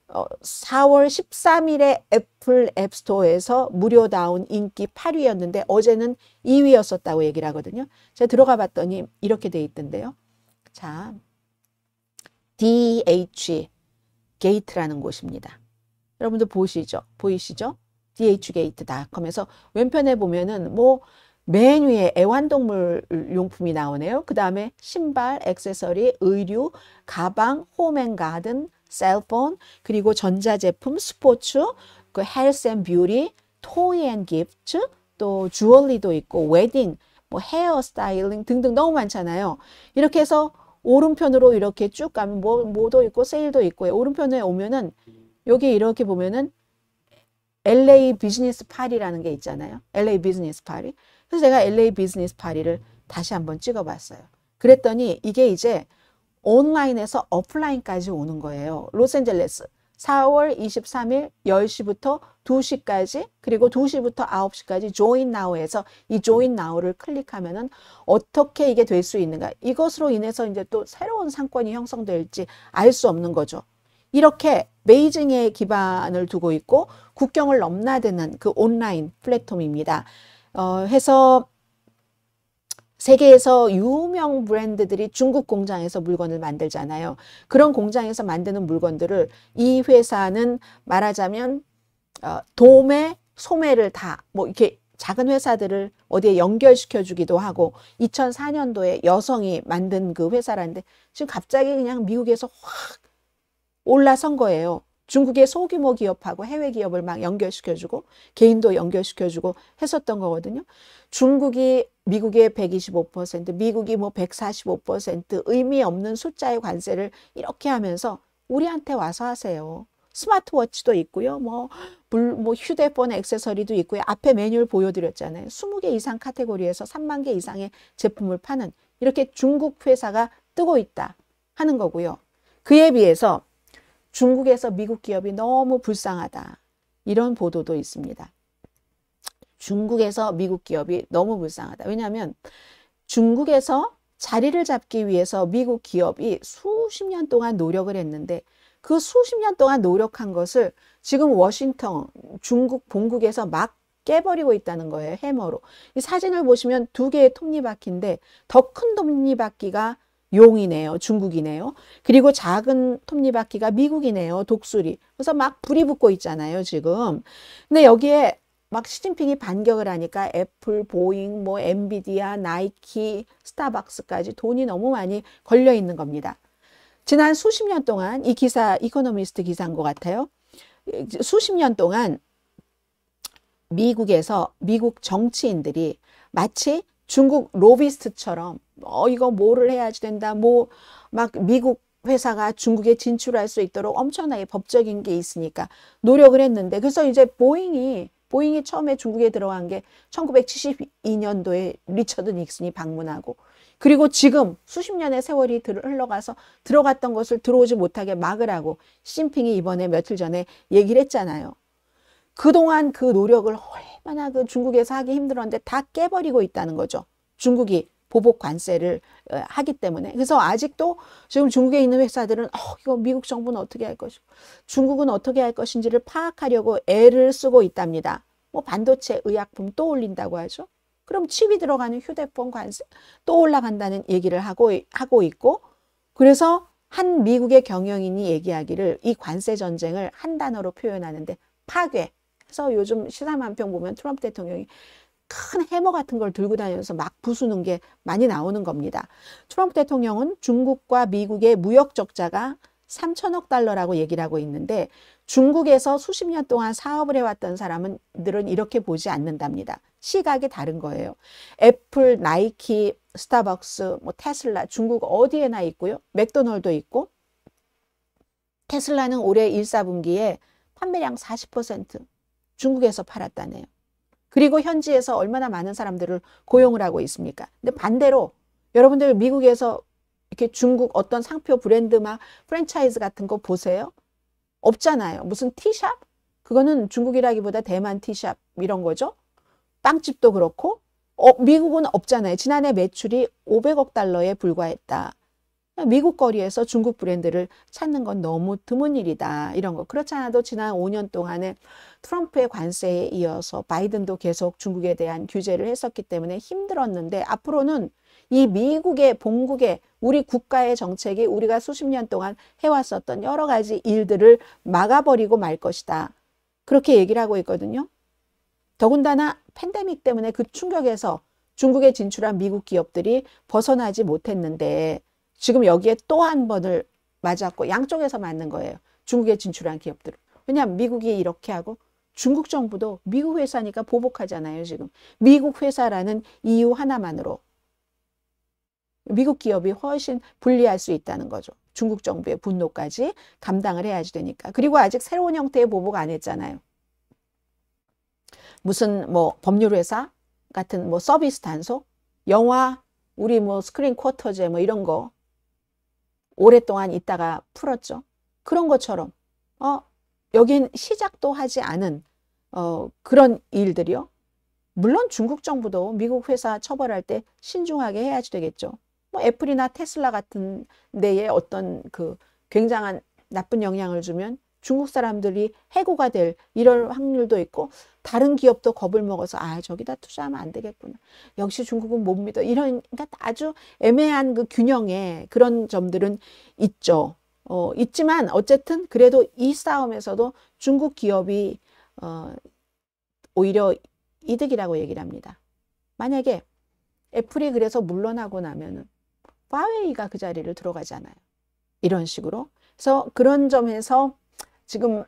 B: 4월 13일에 애플 앱스토어에서 무료 다운 인기 8위였는데 어제는 2위였었다고 얘기를 하거든요. 제가 들어가 봤더니 이렇게 돼 있던데요. 자, DHgate라는 곳입니다. 여러분들 보이시죠? dhgate.com에서 왼편에 보면은 뭐 맨 위에 애완동물 용품이 나오네요. 그 다음에 신발, 액세서리, 의류, 가방, 홈앤가든, 셀폰, 그리고 전자제품, 스포츠, 그 헬스 앤 뷰티, 토이 앤 기프트, 또 주얼리도 있고 웨딩, 뭐 헤어 스타일링 등등 너무 많잖아요. 이렇게 해서 오른편으로 이렇게 쭉 가면 뭐도 있고 세일도 있고 오른편에 오면은 여기 이렇게 보면은 LA 비즈니스 파리라는 게 있잖아요. LA 비즈니스 파리. 그래서 제가 LA 비즈니스 파리를 다시 한번 찍어봤어요. 그랬더니 이게 이제 온라인에서 오프라인까지 오는 거예요. 로스앤젤레스 4월 23일 10시부터 2시까지 그리고 2시부터 9시까지 조인 나우에서 이 조인 나우를 클릭하면은 어떻게 이게 될 수 있는가. 이것으로 인해서 이제 또 새로운 상권이 형성될지 알 수 없는 거죠. 이렇게 베이징에 기반을 두고 있고 국경을 넘나드는 그 온라인 플랫폼입니다. 해서 세계에서 유명 브랜드들이 중국 공장에서 물건을 만들잖아요. 그런 공장에서 만드는 물건들을 이 회사는 말하자면 도매, 소매를 다 뭐 이렇게 작은 회사들을 어디에 연결시켜 주기도 하고 2004년도에 여성이 만든 그 회사라는데 지금 갑자기 그냥 미국에서 확 올라선 거예요. 중국의 소규모 기업하고 해외 기업을 막 연결시켜주고 개인도 연결시켜주고 했었던 거거든요. 중국이 미국의 125%, 미국이 뭐 145% 의미 없는 숫자의 관세를 이렇게 하면서 우리한테 와서 하세요. 스마트워치도 있고요. 뭐 휴대폰 액세서리도 있고요. 앞에 메뉴를 보여드렸잖아요. 20개 이상 카테고리에서 3만 개 이상의 제품을 파는 이렇게 중국 회사가 뜨고 있다 하는 거고요. 그에 비해서 중국에서 미국 기업이 너무 불쌍하다. 이런 보도도 있습니다. 중국에서 미국 기업이 너무 불쌍하다. 왜냐하면 중국에서 자리를 잡기 위해서 미국 기업이 수십 년 동안 노력을 했는데 그 수십 년 동안 노력한 것을 지금 워싱턴, 중국 본국에서 막 깨버리고 있다는 거예요. 해머로. 이 사진을 보시면 두 개의 톱니바퀴인데 더 큰 톱니바퀴가 용이네요. 중국이네요. 그리고 작은 톱니바퀴가 미국이네요. 독수리. 그래서 막 불이 붙고 있잖아요. 지금. 근데 여기에 막 시진핑이 반격을 하니까 애플, 보잉, 뭐 엔비디아, 나이키, 스타벅스까지 돈이 너무 많이 걸려 있는 겁니다. 지난 수십 년 동안 이 기사 이코노미스트 기사인 것 같아요. 수십 년 동안 미국에서 미국 정치인들이 마치 중국 로비스트처럼 이거 뭐를 해야지 된다. 뭐 막 미국 회사가 중국에 진출할 수 있도록 엄청나게 법적인 게 있으니까 노력을 했는데 그래서 이제 보잉이 보잉이 처음에 중국에 들어간 게 1972년도에 리처드 닉슨이 방문하고, 그리고 지금 수십 년의 세월이 흘러가서 들어갔던 것을 들어오지 못하게 막으라고 시진핑이 이번에 며칠 전에 얘기를 했잖아요. 그동안 그 노력을 얼마나 그 중국에서 하기 힘들었는데 다 깨버리고 있다는 거죠. 중국이 보복 관세를 하기 때문에. 그래서 아직도 지금 중국에 있는 회사들은 이거 미국 정부는 어떻게 할 것이고 중국은 어떻게 할 것인지를 파악하려고 애를 쓰고 있답니다. 뭐 반도체, 의약품 또 올린다고 하죠. 그럼 칩이 들어가는 휴대폰 관세 또 올라간다는 얘기를 하고 있고, 그래서 한 미국의 경영인이 얘기하기를 이 관세 전쟁을 한 단어로 표현하는데 파괴. 그래서 요즘 시사만평 보면 트럼프 대통령이 큰 해머 같은 걸 들고 다니면서 막 부수는 게 많이 나오는 겁니다. 트럼프 대통령은 중국과 미국의 무역 적자가 3천억 달러라고 얘기를 하고 있는데, 중국에서 수십 년 동안 사업을 해왔던 사람들은 이렇게 보지 않는답니다. 시각이 다른 거예요. 애플, 나이키, 스타벅스, 뭐 테슬라, 중국 어디에나 있고요. 맥도널드 있고, 테슬라는 올해 1사분기에 판매량 40% 중국에서 팔았다네요. 그리고 현지에서 얼마나 많은 사람들을 고용을 하고 있습니까? 근데 반대로 여러분들 미국에서 이렇게 중국 어떤 상표 브랜드 막 프랜차이즈 같은 거 보세요. 없잖아요. 무슨 티샵? 그거는 중국이라기보다 대만 티샵 이런 거죠. 빵집도 그렇고 미국은 없잖아요. 지난해 매출이 500억 달러에 불과했다. 미국 거리에서 중국 브랜드를 찾는 건 너무 드문 일이다. 이런 거. 그렇지 않아도 지난 5년 동안에 트럼프의 관세에 이어서 바이든도 계속 중국에 대한 규제를 했었기 때문에 힘들었는데, 앞으로는 이 미국의 본국의 우리 국가의 정책이 우리가 수십 년 동안 해왔었던 여러 가지 일들을 막아버리고 말 것이다. 그렇게 얘기를 하고 있거든요. 더군다나 팬데믹 때문에 그 충격에서 중국에 진출한 미국 기업들이 벗어나지 못했는데 지금 여기에 또 한 번을 맞았고, 양쪽에서 맞는 거예요. 중국에 진출한 기업들은. 왜냐하면 미국이 이렇게 하고 중국 정부도 미국 회사니까 보복하잖아요. 지금 미국 회사라는 이유 하나만으로 미국 기업이 훨씬 불리할 수 있다는 거죠. 중국 정부의 분노까지 감당을 해야지 되니까. 그리고 아직 새로운 형태의 보복 안 했잖아요. 무슨 뭐 법률 회사 같은 뭐 서비스 단속, 영화, 우리 뭐 스크린 쿼터제 뭐 이런 거 오랫동안 있다가 풀었죠. 그런 것처럼 여긴 시작도 하지 않은 그런 일들이요. 물론 중국 정부도 미국 회사 처벌할 때 신중하게 해야지 되겠죠. 뭐 애플이나 테슬라 같은 데에 어떤 그 굉장한 나쁜 영향을 주면 중국 사람들이 해고가 될 이런 확률도 있고, 다른 기업도 겁을 먹어서 저기다 투자하면 안 되겠구나. 역시 중국은 못 믿어. 이런, 그러니까 아주 애매한 그 균형에 그런 점들은 있죠. 있지만 어쨌든 그래도 이 싸움에서도 중국 기업이 오히려 이득이라고 얘기를 합니다. 만약에 애플이 그래서 물러나고 나면은 화웨이가 그 자리를 들어가잖아요. 이런 식으로. 그래서 그런 점에서 지금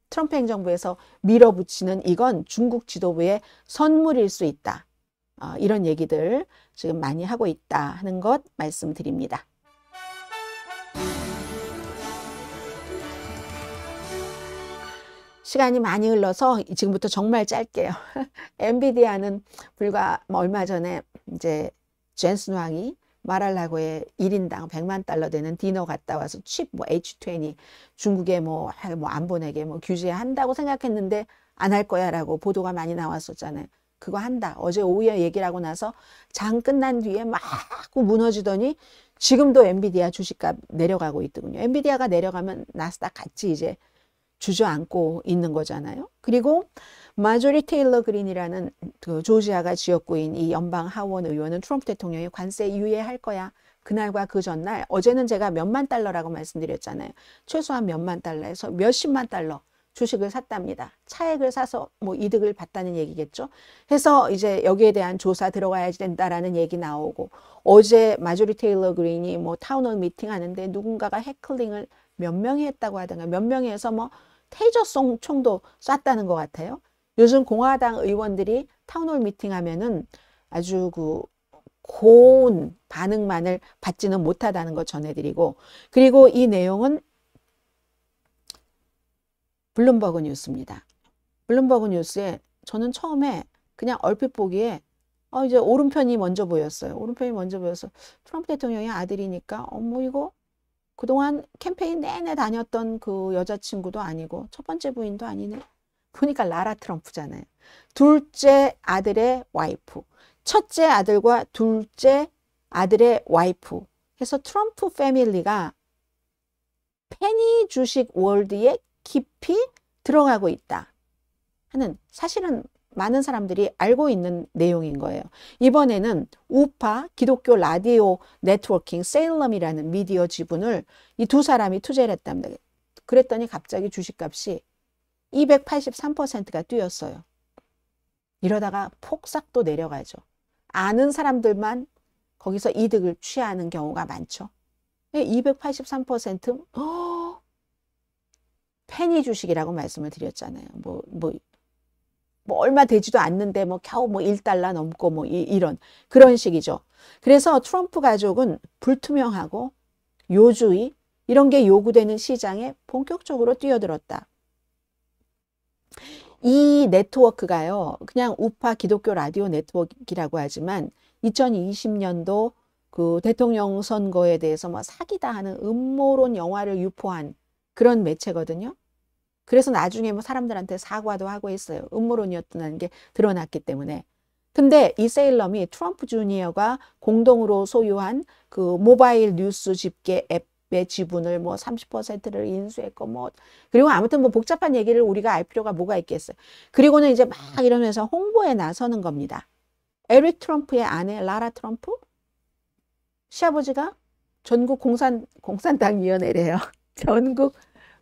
B: 트럼프 행정부에서 밀어붙이는 이건 중국 지도부의 선물일 수 있다. 이런 얘기들 지금 많이 하고 있다 하는 것 말씀드립니다. 시간이 많이 흘러서 지금부터 정말 짧게요. 엔비디아는 불과 얼마 전에 이제 젠슨 황이 마랄라고에 1인당 100만 달러 되는 디너 갔다 와서 칩 뭐 H20 중국에 뭐 안 보내게 뭐 규제한다고 생각했는데 안 할 거야라고 보도가 많이 나왔었잖아요. 그거 한다. 어제 오후에 얘기를 하고 나서 장 끝난 뒤에 막 무너지더니 지금도 엔비디아 주식값 내려가고 있더군요. 엔비디아가 내려가면 나스닥 같이 이제 주저앉고 있는 거잖아요. 그리고 마조리 테일러 그린이라는 그 조지아가 지역구인 이 연방 하원 의원은 트럼프 대통령이 관세 유예할 거야. 그날과 그 전날, 어제는 제가 몇만 달러라고 말씀드렸잖아요. 최소한 몇만 달러에서 몇십만 달러 주식을 샀답니다. 차액을 사서 뭐 이득을 봤다는 얘기겠죠. 해서 이제 여기에 대한 조사 들어가야지 된다라는 얘기 나오고, 어제 마조리 테일러 그린이 뭐 타운홀 미팅 하는데 누군가가 해클링을 몇 명이 했다고 하던가, 몇 명이 해서 뭐 테이저송 총도 쐈다는 것 같아요. 요즘 공화당 의원들이 타운홀 미팅 하면은 아주 그 고운 반응만을 받지는 못하다는 거 전해드리고, 그리고 이 내용은 블룸버그 뉴스입니다. 블룸버그 뉴스에 저는 처음에 그냥 얼핏 보기에 이제 오른편이 먼저 보였어요. 오른편이 먼저 보여서 트럼프 대통령의 아들이니까 뭐 이거 그동안 캠페인 내내 다녔던 그 여자친구도 아니고 첫 번째 부인도 아니네. 보니까 라라 트럼프잖아요. 둘째 아들의 와이프, 첫째 아들과 둘째 아들의 와이프 해서 트럼프 패밀리가 페니 주식 월드에 깊이 들어가고 있다 하는, 사실은 많은 사람들이 알고 있는 내용인 거예요. 이번에는 우파 기독교 라디오 네트워킹 세일럼이라는 미디어 지분을 이 두 사람이 투자를 했답니다. 그랬더니 갑자기 주식값이 283%가 뛰었어요. 이러다가 폭삭도 내려가죠. 아는 사람들만 거기서 이득을 취하는 경우가 많죠. 283%? 페니 주식이라고 말씀을 드렸잖아요. 뭐 얼마 되지도 않는데 겨우 $1 넘고 이런 그런 식이죠. 그래서 트럼프 가족은 불투명하고 요주의 이런 게 요구되는 시장에 본격적으로 뛰어들었다. 이 네트워크가요, 그냥 우파 기독교 라디오 네트워크라고 하지만 2020년도 그 대통령 선거에 대해서 사기다 하는 음모론 영화를 유포한 그런 매체거든요. 그래서 나중에 사람들한테 사과도 하고 했어요. 음모론이었다는 게 드러났기 때문에. 근데 이 세일럼이 트럼프 주니어가 공동으로 소유한 그 모바일 뉴스 집계 앱의 지분을 30%를 인수했고 그리고 아무튼 복잡한 얘기를 우리가 알 필요가 뭐가 있겠어요. 그리고는 이제 막 이러면서 홍보에 나서는 겁니다. 에릭 트럼프의 아내 라라 트럼프, 시아버지가 전국 공산당위원회래요. 전국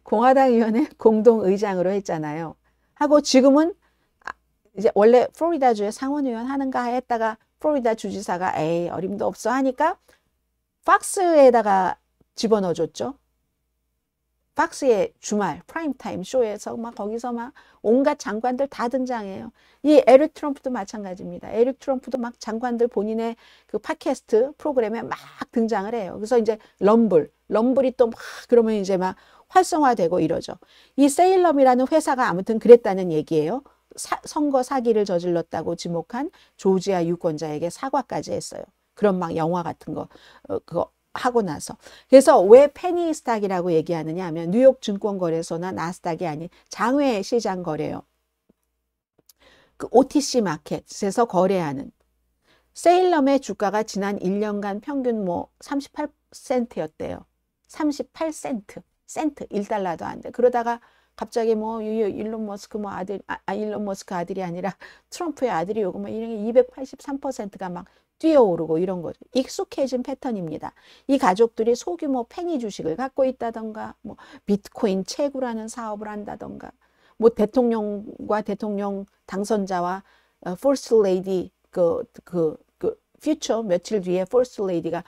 B: 공화당위원회 공동의장으로 했잖아요. 하고 지금은 이제 원래 플로리다주의 상원의원 하는가 했다가 플로리다 주지사가 에이 어림도 없어 하니까 팍스에다가 집어넣어줬죠. 팍스의 주말 프라임타임 쇼에서 거기서 온갖 장관들 다 등장해요. 이 에릭 트럼프도 마찬가지입니다. 에릭 트럼프도 장관들 본인의 그 팟캐스트 프로그램에 등장을 해요. 그래서 이제 럼블이 또 그러면 이제 활성화되고 이러죠. 이 세일럼이라는 회사가 아무튼 그랬다는 얘기예요. 선거 사기를 저질렀다고 지목한 조지아 유권자에게 사과까지 했어요. 그런 영화 같은 거 그거 하고 나서. 그래서 왜 페니 스탁이라고 얘기하느냐 하면 뉴욕 증권거래소나 나스닥이 아닌 장외 시장 거래요. 그 OTC 마켓에서 거래하는 세일럼의 주가가 지난 1년간 평균 38센트였대요. 38센트. $1도 안 돼. 그러다가 갑자기 일론 머스크 일론 머스크 아들이 아니라 트럼프의 아들이 오고 이런 283%가 뛰어오르고 이런 거죠. 익숙해진 패턴입니다. 이 가족들이 소규모 페니 주식을 갖고 있다던가 비트코인 채굴하는 사업을 한다던가 대통령과 대통령 당선자와 퍼스트 레이디 퓨처 며칠 뒤에 퍼스트 레이디가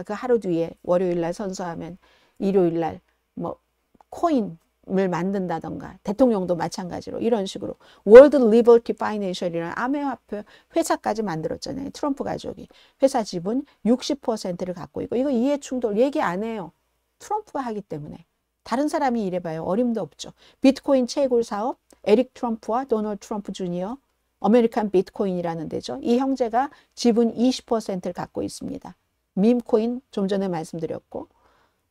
B: 그 하루 뒤에 월요일 날 선서하면 일요일 날 코인을 만든다던가 대통령도 마찬가지로 이런 식으로 월드 리버티 파이낸셜이라는 암호화폐 회사까지 만들었잖아요. 트럼프 가족이 회사 지분 60%를 갖고 있고 이거 이해 충돌 얘기 안 해요. 트럼프가 하기 때문에. 다른 사람이 이래봐요. 어림도 없죠. 비트코인 채굴 사업 에릭 트럼프와 도널드 트럼프 주니어 아메리칸 비트코인이라는 데죠. 이 형제가 지분 20%를 갖고 있습니다. 밈코인 좀 전에 말씀드렸고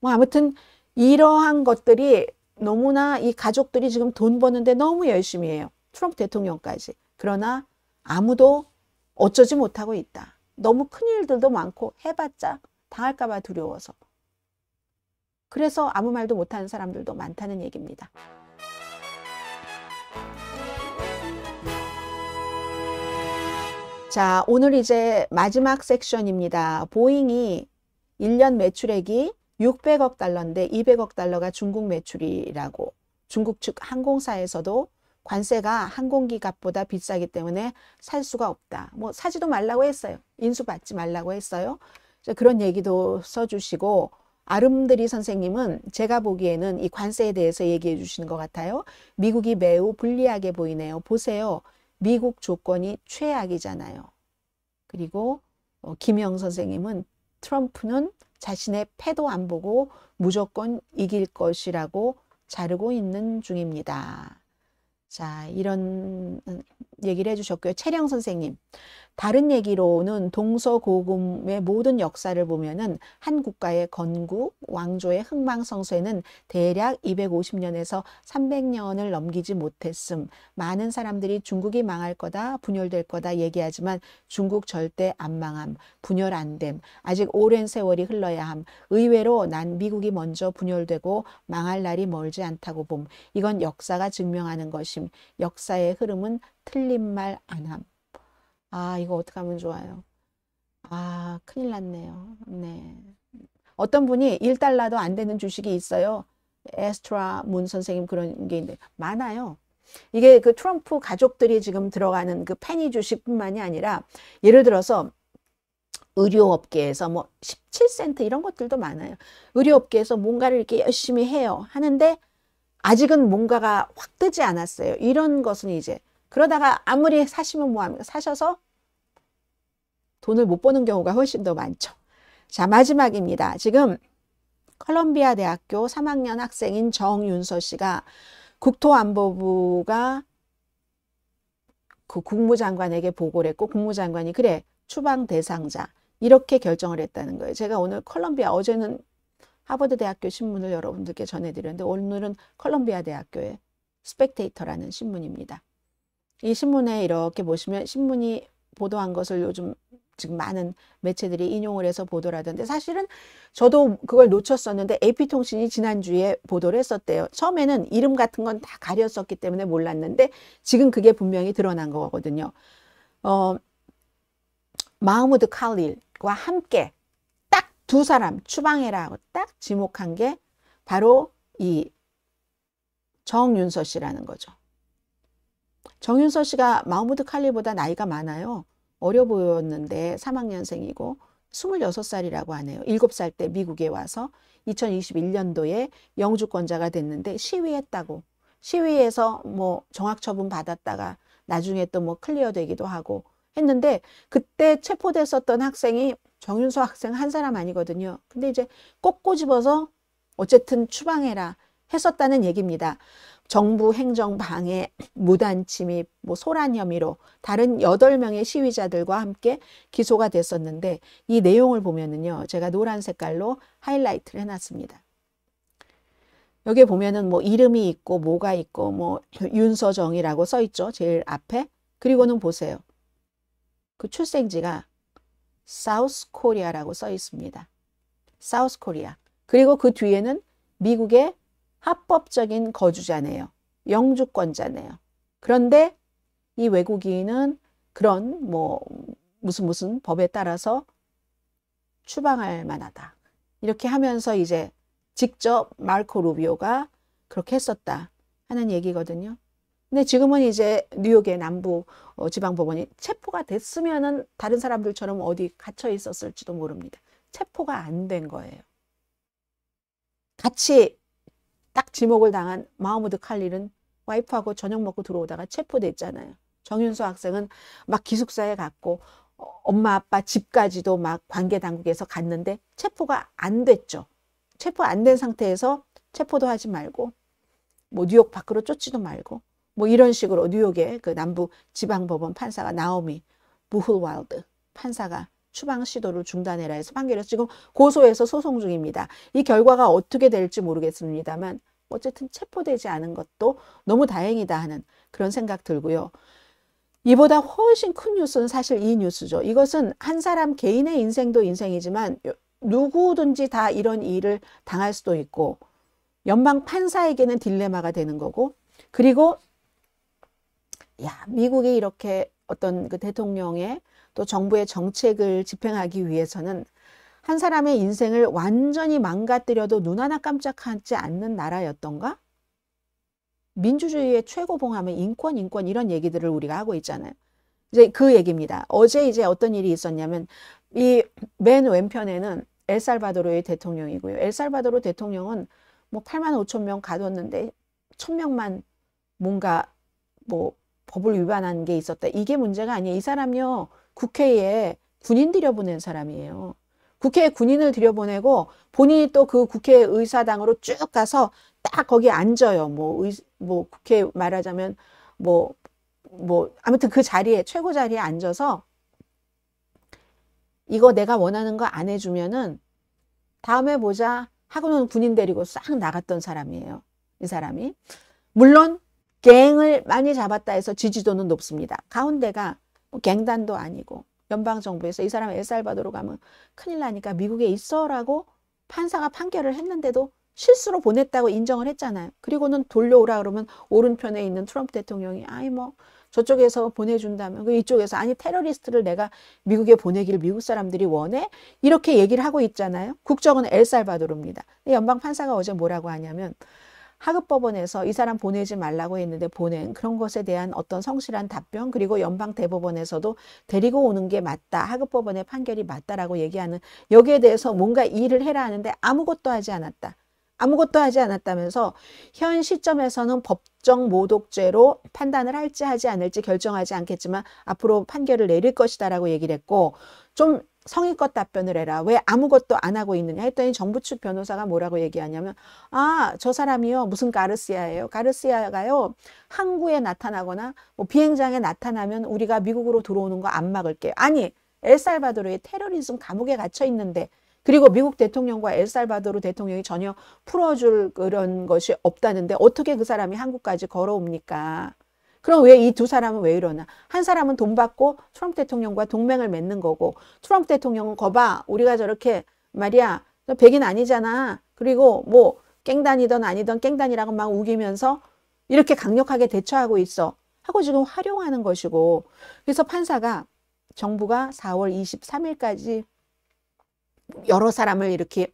B: 아무튼 이러한 것들이 너무나 이 가족들이 지금 돈 버는데 너무 열심히 해요. 트럼프 대통령까지. 그러나 아무도 어쩌지 못하고 있다. 너무 큰일들도 많고 해봤자 당할까 봐 두려워서. 그래서 아무 말도 못하는 사람들도 많다는 얘기입니다. 자, 오늘 이제 마지막 섹션입니다. 보잉이 1년 매출액이 600억 달러인데 200억 달러가 중국 매출이라고 중국 측 항공사에서도 관세가 항공기 값보다 비싸기 때문에 살 수가 없다. 사지도 말라고 했어요. 인수받지 말라고 했어요. 그런 얘기도 써주시고 아름드리 선생님은 제가 보기에는 이 관세에 대해서 얘기해 주시는 것 같아요. 미국이 매우 불리하게 보이네요. 보세요. 미국 조건이 최악이잖아요. 그리고 김영 선생님은 트럼프는 자신의 패도 안 보고 무조건 이길 것이라고 자르고 있는 중입니다. 자, 이런 얘기를 해주셨고요. 채령 선생님. 다른 얘기로는 동서고금의 모든 역사를 보면은 한 국가의 건국, 왕조의 흥망성쇠는 대략 250년에서 300년을 넘기지 못했음. 많은 사람들이 중국이 망할 거다, 분열될 거다 얘기하지만 중국 절대 안 망함, 분열 안 됨. 아직 오랜 세월이 흘러야 함. 의외로 난 미국이 먼저 분열되고 망할 날이 멀지 않다고 봄. 이건 역사가 증명하는 것임. 역사의 흐름은 틀린 말 안 함. 아, 이거 어떡하면 좋아요. 아, 큰일 났네요. 네. 어떤 분이 1달러도 안 되는 주식이 있어요. 에스트라 문 선생님 그런 게 있는데 많아요. 이게 그 트럼프 가족들이 지금 들어가는 그 페니 주식뿐만이 아니라 예를 들어서 의료업계에서 뭐 17센트 이런 것들도 많아요. 의료업계에서 뭔가를 이렇게 열심히 해요. 하는데 아직은 뭔가가 확 뜨지 않았어요. 이런 것은 이제 그러다가 아무리 사시면 뭐합니까? 사셔서 돈을 못 버는 경우가 훨씬 더 많죠. 자, 마지막입니다. 지금 컬럼비아 대학교 3학년 학생인 정윤서 씨가 국토안보부가 그 국무장관에게 보고를 했고 국무장관이 그래 추방 대상자 이렇게 결정을 했다는 거예요. 제가 오늘 컬럼비아 어제는 하버드 대학교 신문을 여러분들께 전해드렸는데 오늘은 컬럼비아 대학교의 스펙테이터라는 신문입니다. 이 신문에 이렇게 보시면 신문이 보도한 것을 요즘 지금 많은 매체들이 인용을 해서 보도를 하던데 사실은 저도 그걸 놓쳤었는데 AP통신이 지난주에 보도를 했었대요. 처음에는 이름 같은 건 다 가렸었기 때문에 몰랐는데 지금 그게 분명히 드러난 거거든요. 마흐무드 칼릴과 함께 딱 두 사람 추방해라 하고 딱 지목한 게 바로 이 정윤서 씨라는 거죠. 정윤서 씨가 마흐무드 칼릴보다 나이가 많아요. 어려 보였는데 3학년생이고 26살이라고 하네요. 7살 때 미국에 와서 2021년도에 영주권자가 됐는데 시위했다고. 시위에서 뭐 정학처분 받았다가 나중에 또 뭐 클리어 되기도 하고 했는데 그때 체포됐었던 학생이 정윤서 학생 한 사람 아니거든요. 근데 이제 꼭 꼬집어서 어쨌든 추방해라 했었다는 얘기입니다. 정부 행정 방해, 무단 침입, 뭐 소란 혐의로 다른 8명의 시위자들과 함께 기소가 됐었는데 이 내용을 보면은요. 제가 노란 색깔로 하이라이트를 해놨습니다. 여기에 보면은 뭐 이름이 있고 뭐가 있고 뭐 윤서정이라고 써 있죠. 제일 앞에. 그리고는 보세요. 그 출생지가 사우스 코리아라고 써 있습니다. 사우스 코리아. 그리고 그 뒤에는 미국의 합법적인 거주자네요. 영주권자네요. 그런데 이 외국인은 그런 뭐 무슨 법에 따라서 추방할 만하다. 이렇게 하면서 이제 직접 마르코 루비오가 그렇게 했었다 하는 얘기거든요. 근데 지금은 이제 뉴욕의 남부 지방법원이 체포가 됐으면은 다른 사람들처럼 어디 갇혀 있었을지도 모릅니다. 체포가 안 된 거예요. 같이 딱 지목을 당한 마흐무드 칼릴은 와이프하고 저녁 먹고 들어오다가 체포됐잖아요. 정윤서 학생은 막 기숙사에 갔고 엄마 아빠 집까지도 막 관계 당국에서 갔는데 체포가 안 됐죠. 체포 안 된 상태에서 체포도 하지 말고 뭐 뉴욕 밖으로 쫓지도 말고 뭐 이런 식으로 뉴욕의 그 남부 지방법원 판사가 나오미 무훌와일드 판사가 추방 시도를 중단해라 해서 판결해서 지금 고소해서 소송 중입니다. 이 결과가 어떻게 될지 모르겠습니다만 어쨌든 체포되지 않은 것도 너무 다행이다 하는 그런 생각 들고요. 이보다 훨씬 큰 뉴스는 사실 이 뉴스죠. 이것은 한 사람 개인의 인생도 인생이지만 누구든지 다 이런 일을 당할 수도 있고 연방 판사에게는 딜레마가 되는 거고 그리고 야, 미국이 이렇게 어떤 그 대통령의 또 정부의 정책을 집행하기 위해서는 한 사람의 인생을 완전히 망가뜨려도 눈 하나 깜짝하지 않는 나라였던가? 민주주의의 최고봉하면 인권 이런 얘기들을 우리가 하고 있잖아요. 이제 그 얘기입니다. 어제 이제 어떤 일이 있었냐면 이 맨 왼편에는 엘살바도르의 대통령이고요. 엘살바도르 대통령은 뭐 8만 5천 명 가뒀는데 1,000명만 뭔가 뭐 법을 위반한 게 있었다. 이게 문제가 아니에요. 이 사람이요. 국회에 군인 들여보낸 사람이에요. 국회에 군인을 들여보내고 본인이 또 그 국회의사당으로 쭉 가서 딱 거기 앉아요. 뭐 국회 말하자면 아무튼 그 자리에, 최고 자리에 앉아서 이거 내가 원하는 거 안 해주면은 다음에 보자 하고는 군인 데리고 싹 나갔던 사람이에요. 이 사람이. 물론 갱을 많이 잡았다 해서 지지도는 높습니다. 가운데가 뭐 갱단도 아니고 연방정부에서 이 사람 엘살바도르 가면 큰일 나니까 미국에 있어라고 판사가 판결을 했는데도 실수로 보냈다고 인정을 했잖아요. 그리고는 돌려오라 그러면 오른편에 있는 트럼프 대통령이 아이 뭐 저쪽에서 보내준다면 그 이쪽에서 아니 테러리스트를 내가 미국에 보내기를 미국 사람들이 원해? 이렇게 얘기를 하고 있잖아요. 국적은 엘살바도르입니다. 연방 판사가 어제 뭐라고 하냐면 하급 법원에서 이 사람 보내지 말라고 했는데 보낸 그런 것에 대한 어떤 성실한 답변, 그리고 연방 대법원에서도 데리고 오는 게 맞다. 하급 법원의 판결이 맞다라고 얘기하는, 여기에 대해서 뭔가 일을 해라 하는데 아무것도 하지 않았다. 아무것도 하지 않았다면서 현 시점에서는 법정 모독죄로 판단을 할지 하지 않을지 결정하지 않겠지만 앞으로 판결을 내릴 것이다라고 얘기를 했고, 좀 성의껏 답변을 해라. 왜 아무것도 안 하고 있느냐 했더니 정부 측 변호사가 뭐라고 얘기하냐면 저 사람이요 무슨 가르시아예요. 가르시아가요 항구에 나타나거나 뭐 비행장에 나타나면 우리가 미국으로 들어오는 거 안 막을게요. 아니 엘살바도르의 테러리즘 감옥에 갇혀 있는데, 그리고 미국 대통령과 엘살바도르 대통령이 전혀 풀어줄 그런 것이 없다는데 어떻게 그 사람이 한국까지 걸어옵니까? 그럼 왜 이 두 사람은 왜 이러나? 한 사람은 돈 받고 트럼프 대통령과 동맹을 맺는 거고, 트럼프 대통령은 거봐 우리가 저렇게 말이야 백인 아니잖아. 그리고 뭐 깽단이든 아니든 깽단이라고 막 우기면서 이렇게 강력하게 대처하고 있어 하고 지금 활용하는 것이고, 그래서 판사가 정부가 4월 23일까지 여러 사람을 이렇게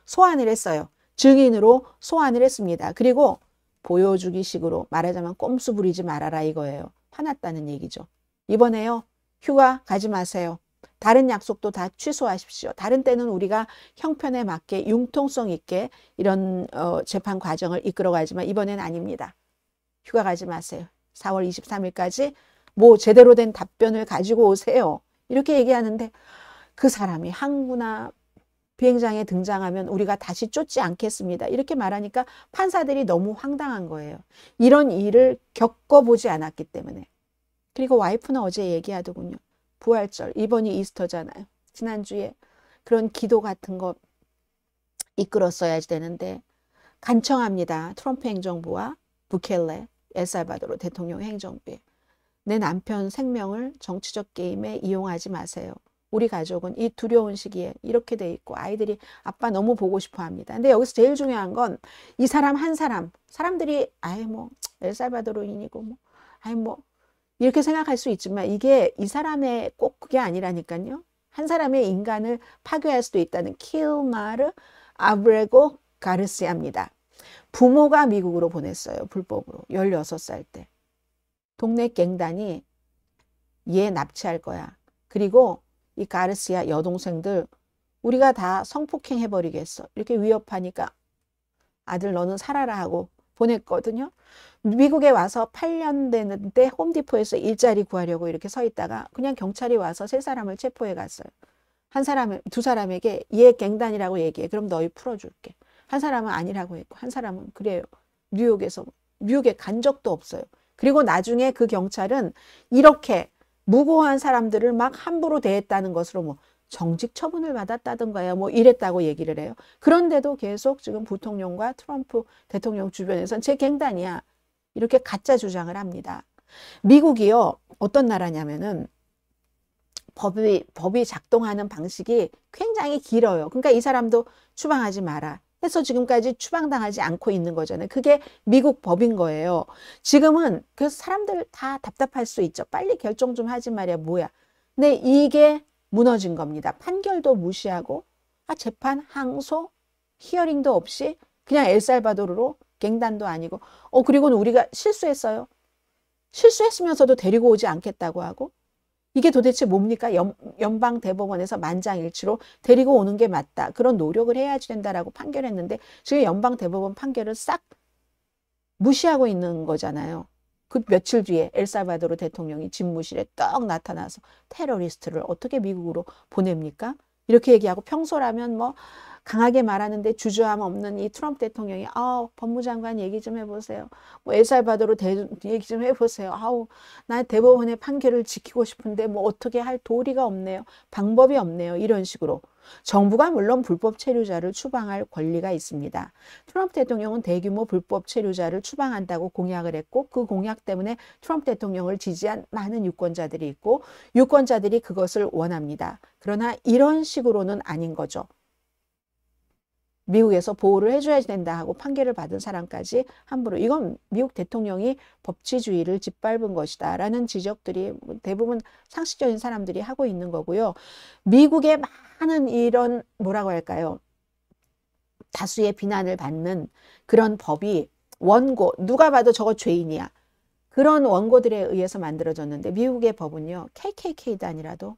B: 소환을 했어요. 증인으로 소환을 했습니다. 그리고 보여주기 식으로 말하자면 꼼수 부리지 말아라 이거예요. 화났다는 얘기죠. 이번에요 휴가 가지 마세요. 다른 약속도 다 취소하십시오. 다른 때는 우리가 형편에 맞게 융통성 있게 이런 재판 과정을 이끌어가지만 이번엔 아닙니다. 휴가 가지 마세요. 4월 23일까지 뭐 제대로 된 답변을 가지고 오세요. 이렇게 얘기하는데 그 사람이 항구나 비행장에 등장하면 우리가 다시 쫓지 않겠습니다. 이렇게 말하니까 판사들이 너무 황당한 거예요. 이런 일을 겪어보지 않았기 때문에. 그리고 와이프는 어제 얘기하더군요. 부활절, 이번이 이스터잖아요. 지난주에 그런 기도 같은 거 이끌었어야 되는데 간청합니다. 트럼프 행정부와 부켈레, 엘살바도르 대통령 행정부에. 내 남편 생명을 정치적 게임에 이용하지 마세요. 우리 가족은 이 두려운 시기에 이렇게 돼 있고 아이들이 아빠 너무 보고 싶어 합니다. 근데 여기서 제일 중요한 건 이 사람 한 사람, 사람들이 엘살바도르인이고 이렇게 생각할 수 있지만 이게 이 사람의 꼭 그게 아니라니까요. 한 사람의 인간을 파괴할 수도 있다는 킬마르 아브레고 가르시아입니다. 부모가 미국으로 보냈어요. 불법으로. 16살 때. 동네 갱단이 얘 납치할 거야. 그리고 이 가르시아 여동생들 우리가 다 성폭행 해버리겠어. 이렇게 위협하니까 아들 너는 살아라 하고 보냈거든요. 미국에 와서 8년 되는데 홈디포에서 일자리 구하려고 이렇게 서 있다가 그냥 경찰이 와서 3사람을 체포해 갔어요. 두 사람에게 얘 갱단이라고 얘기해. 그럼 너희 풀어줄게. 한 사람은 아니라고 했고 한 사람은 그래요. 뉴욕에 간 적도 없어요. 그리고 나중에 그 경찰은 이렇게 무고한 사람들을 막 함부로 대했다는 것으로 정직 처분을 받았다든가요. 이랬다고 얘기를 해요. 그런데도 계속 지금 부통령과 트럼프 대통령 주변에서는 제 갱단이야. 이렇게 가짜 주장을 합니다. 미국이요. 어떤 나라냐면은 법이 작동하는 방식이 굉장히 길어요. 그러니까 이 사람도 추방하지 마라 해서 지금까지 추방당하지 않고 있는 거잖아요. 그게 미국 법인 거예요. 지금은 그 사람들 다 답답할 수 있죠. 빨리 결정 좀 하지 말이야. 뭐야. 근데 이게 무너진 겁니다. 판결도 무시하고 재판, 항소, 히어링도 없이 그냥 엘살바도르로 갱단도 아니고 그리고는 우리가 실수했어요. 실수했으면서도 데리고 오지 않겠다고 하고 이게 도대체 뭡니까? 연방 대법원에서 만장일치로 데리고 오는 게 맞다. 그런 노력을 해야지 된다라고 판결했는데 지금 연방 대법원 판결을 싹 무시하고 있는 거잖아요. 그 며칠 뒤에 엘살바도르 대통령이 집무실에 떡 나타나서 테러리스트를 어떻게 미국으로 보냅니까? 이렇게 얘기하고 평소라면 강하게 말하는데 주저함 없는 이 트럼프 대통령이 법무장관 얘기 좀 해보세요. 뭐 엘살바도르 얘기 좀 해보세요. 나 대법원의 판결을 지키고 싶은데 뭐 어떻게 할 도리가 없네요. 방법이 없네요. 이런 식으로. 정부가 물론 불법 체류자를 추방할 권리가 있습니다. 트럼프 대통령은 대규모 불법 체류자를 추방한다고 공약을 했고 그 공약 때문에 트럼프 대통령을 지지한 많은 유권자들이 있고 유권자들이 그것을 원합니다. 그러나 이런 식으로는 아닌 거죠. 미국에서 보호를 해줘야 된다 하고 판결을 받은 사람까지 함부로 이건 미국 대통령이 법치주의를 짓밟은 것이다 라는 지적들이 대부분 상식적인 사람들이 하고 있는 거고요. 미국의 많은 이런 뭐라고 할까요? 다수의 비난을 받는 그런 법이 원고, 누가 봐도 저거 죄인이야. 그런 원고들에 의해서 만들어졌는데 미국의 법은요. KKK단이라도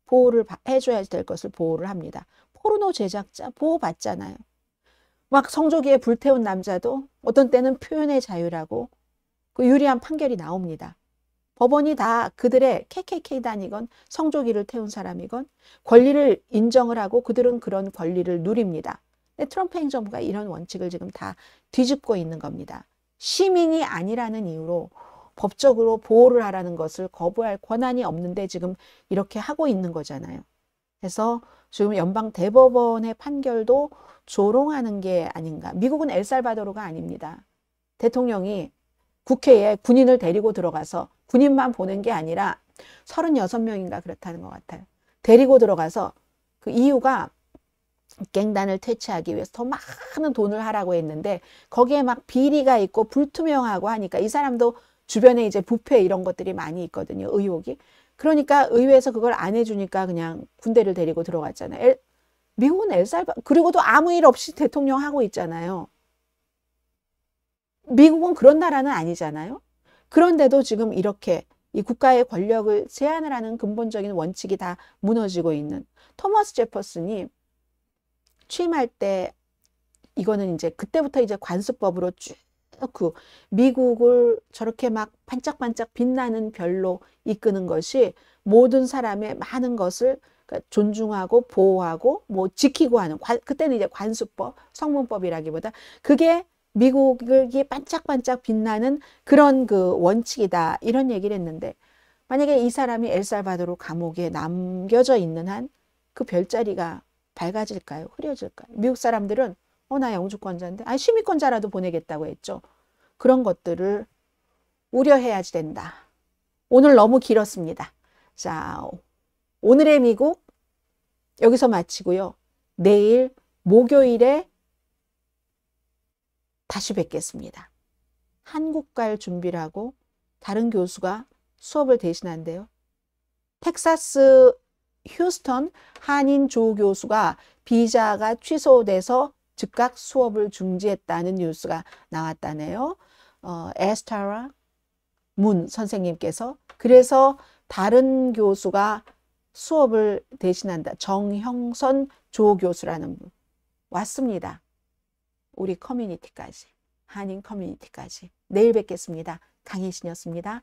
B: 보호를 해줘야 될 것을 보호를 합니다. 포르노 제작자 보호받잖아요. 막 성조기에 불태운 남자도 어떤 때는 표현의 자유라고 그 유리한 판결이 나옵니다. 법원이 다 그들의 KKK단이건 성조기를 태운 사람이건 권리를 인정을 하고 그들은 그런 권리를 누립니다. 근데 트럼프 행정부가 이런 원칙을 지금 다 뒤집고 있는 겁니다. 시민이 아니라는 이유로 법적으로 보호를 하라는 것을 거부할 권한이 없는데 지금 이렇게 하고 있는 거잖아요. 그래서 지금 연방 대법원의 판결도 조롱하는 게 아닌가. 미국은 엘살바도르가 아닙니다. 대통령이 국회에 군인을 데리고 들어가서 군인만 보낸 게 아니라 36명인가 그렇다는 것 같아요. 데리고 들어가서 그 이유가 갱단을 퇴치하기 위해서 더 많은 돈을 하라고 했는데 거기에 막 비리가 있고 불투명하고 하니까 이 사람도 주변에 이제 부패 이런 것들이 많이 있거든요. 의혹이. 그러니까 의회에서 그걸 안 해주니까 그냥 군대를 데리고 들어갔잖아요. 미국은 그리고도 아무 일 없이 대통령 하고 있잖아요. 미국은 그런 나라는 아니잖아요. 그런데도 지금 이렇게 이 국가의 권력을 제한을 하는 근본적인 원칙이 다 무너지고 있는 토머스 제퍼슨이 취임할 때 이거는 이제 그때부터 이제 관습법으로 쭉 그 미국을 저렇게 막 반짝반짝 빛나는 별로 이끄는 것이 모든 사람의 많은 것을 존중하고 보호하고 뭐 지키고 하는 그때는 이제 관습법, 성문법이라기보다 그게 미국이 반짝반짝 빛나는 그런 그 원칙이다 이런 얘기를 했는데 만약에 이 사람이 엘살바도르 감옥에 남겨져 있는 한 그 별자리가 밝아질까요? 흐려질까요? 미국 사람들은 나 영주권자인데 시민권자라도 보내겠다고 했죠. 그런 것들을 우려해야지 된다. 오늘 너무 길었습니다. 자, 오늘의 미국 여기서 마치고요. 내일 목요일에 다시 뵙겠습니다. 한국 갈 준비를 하고 다른 교수가 수업을 대신한대요. 텍사스 휴스턴 한인 조 교수가 비자가 취소돼서 즉각 수업을 중지했다는 뉴스가 나왔다네요. 에스타라 문 선생님께서. 그래서 다른 교수가 수업을 대신한다. 정형선 조 교수라는 분. 왔습니다. 우리 커뮤니티까지. 한인 커뮤니티까지. 내일 뵙겠습니다. 강혜신이었습니다.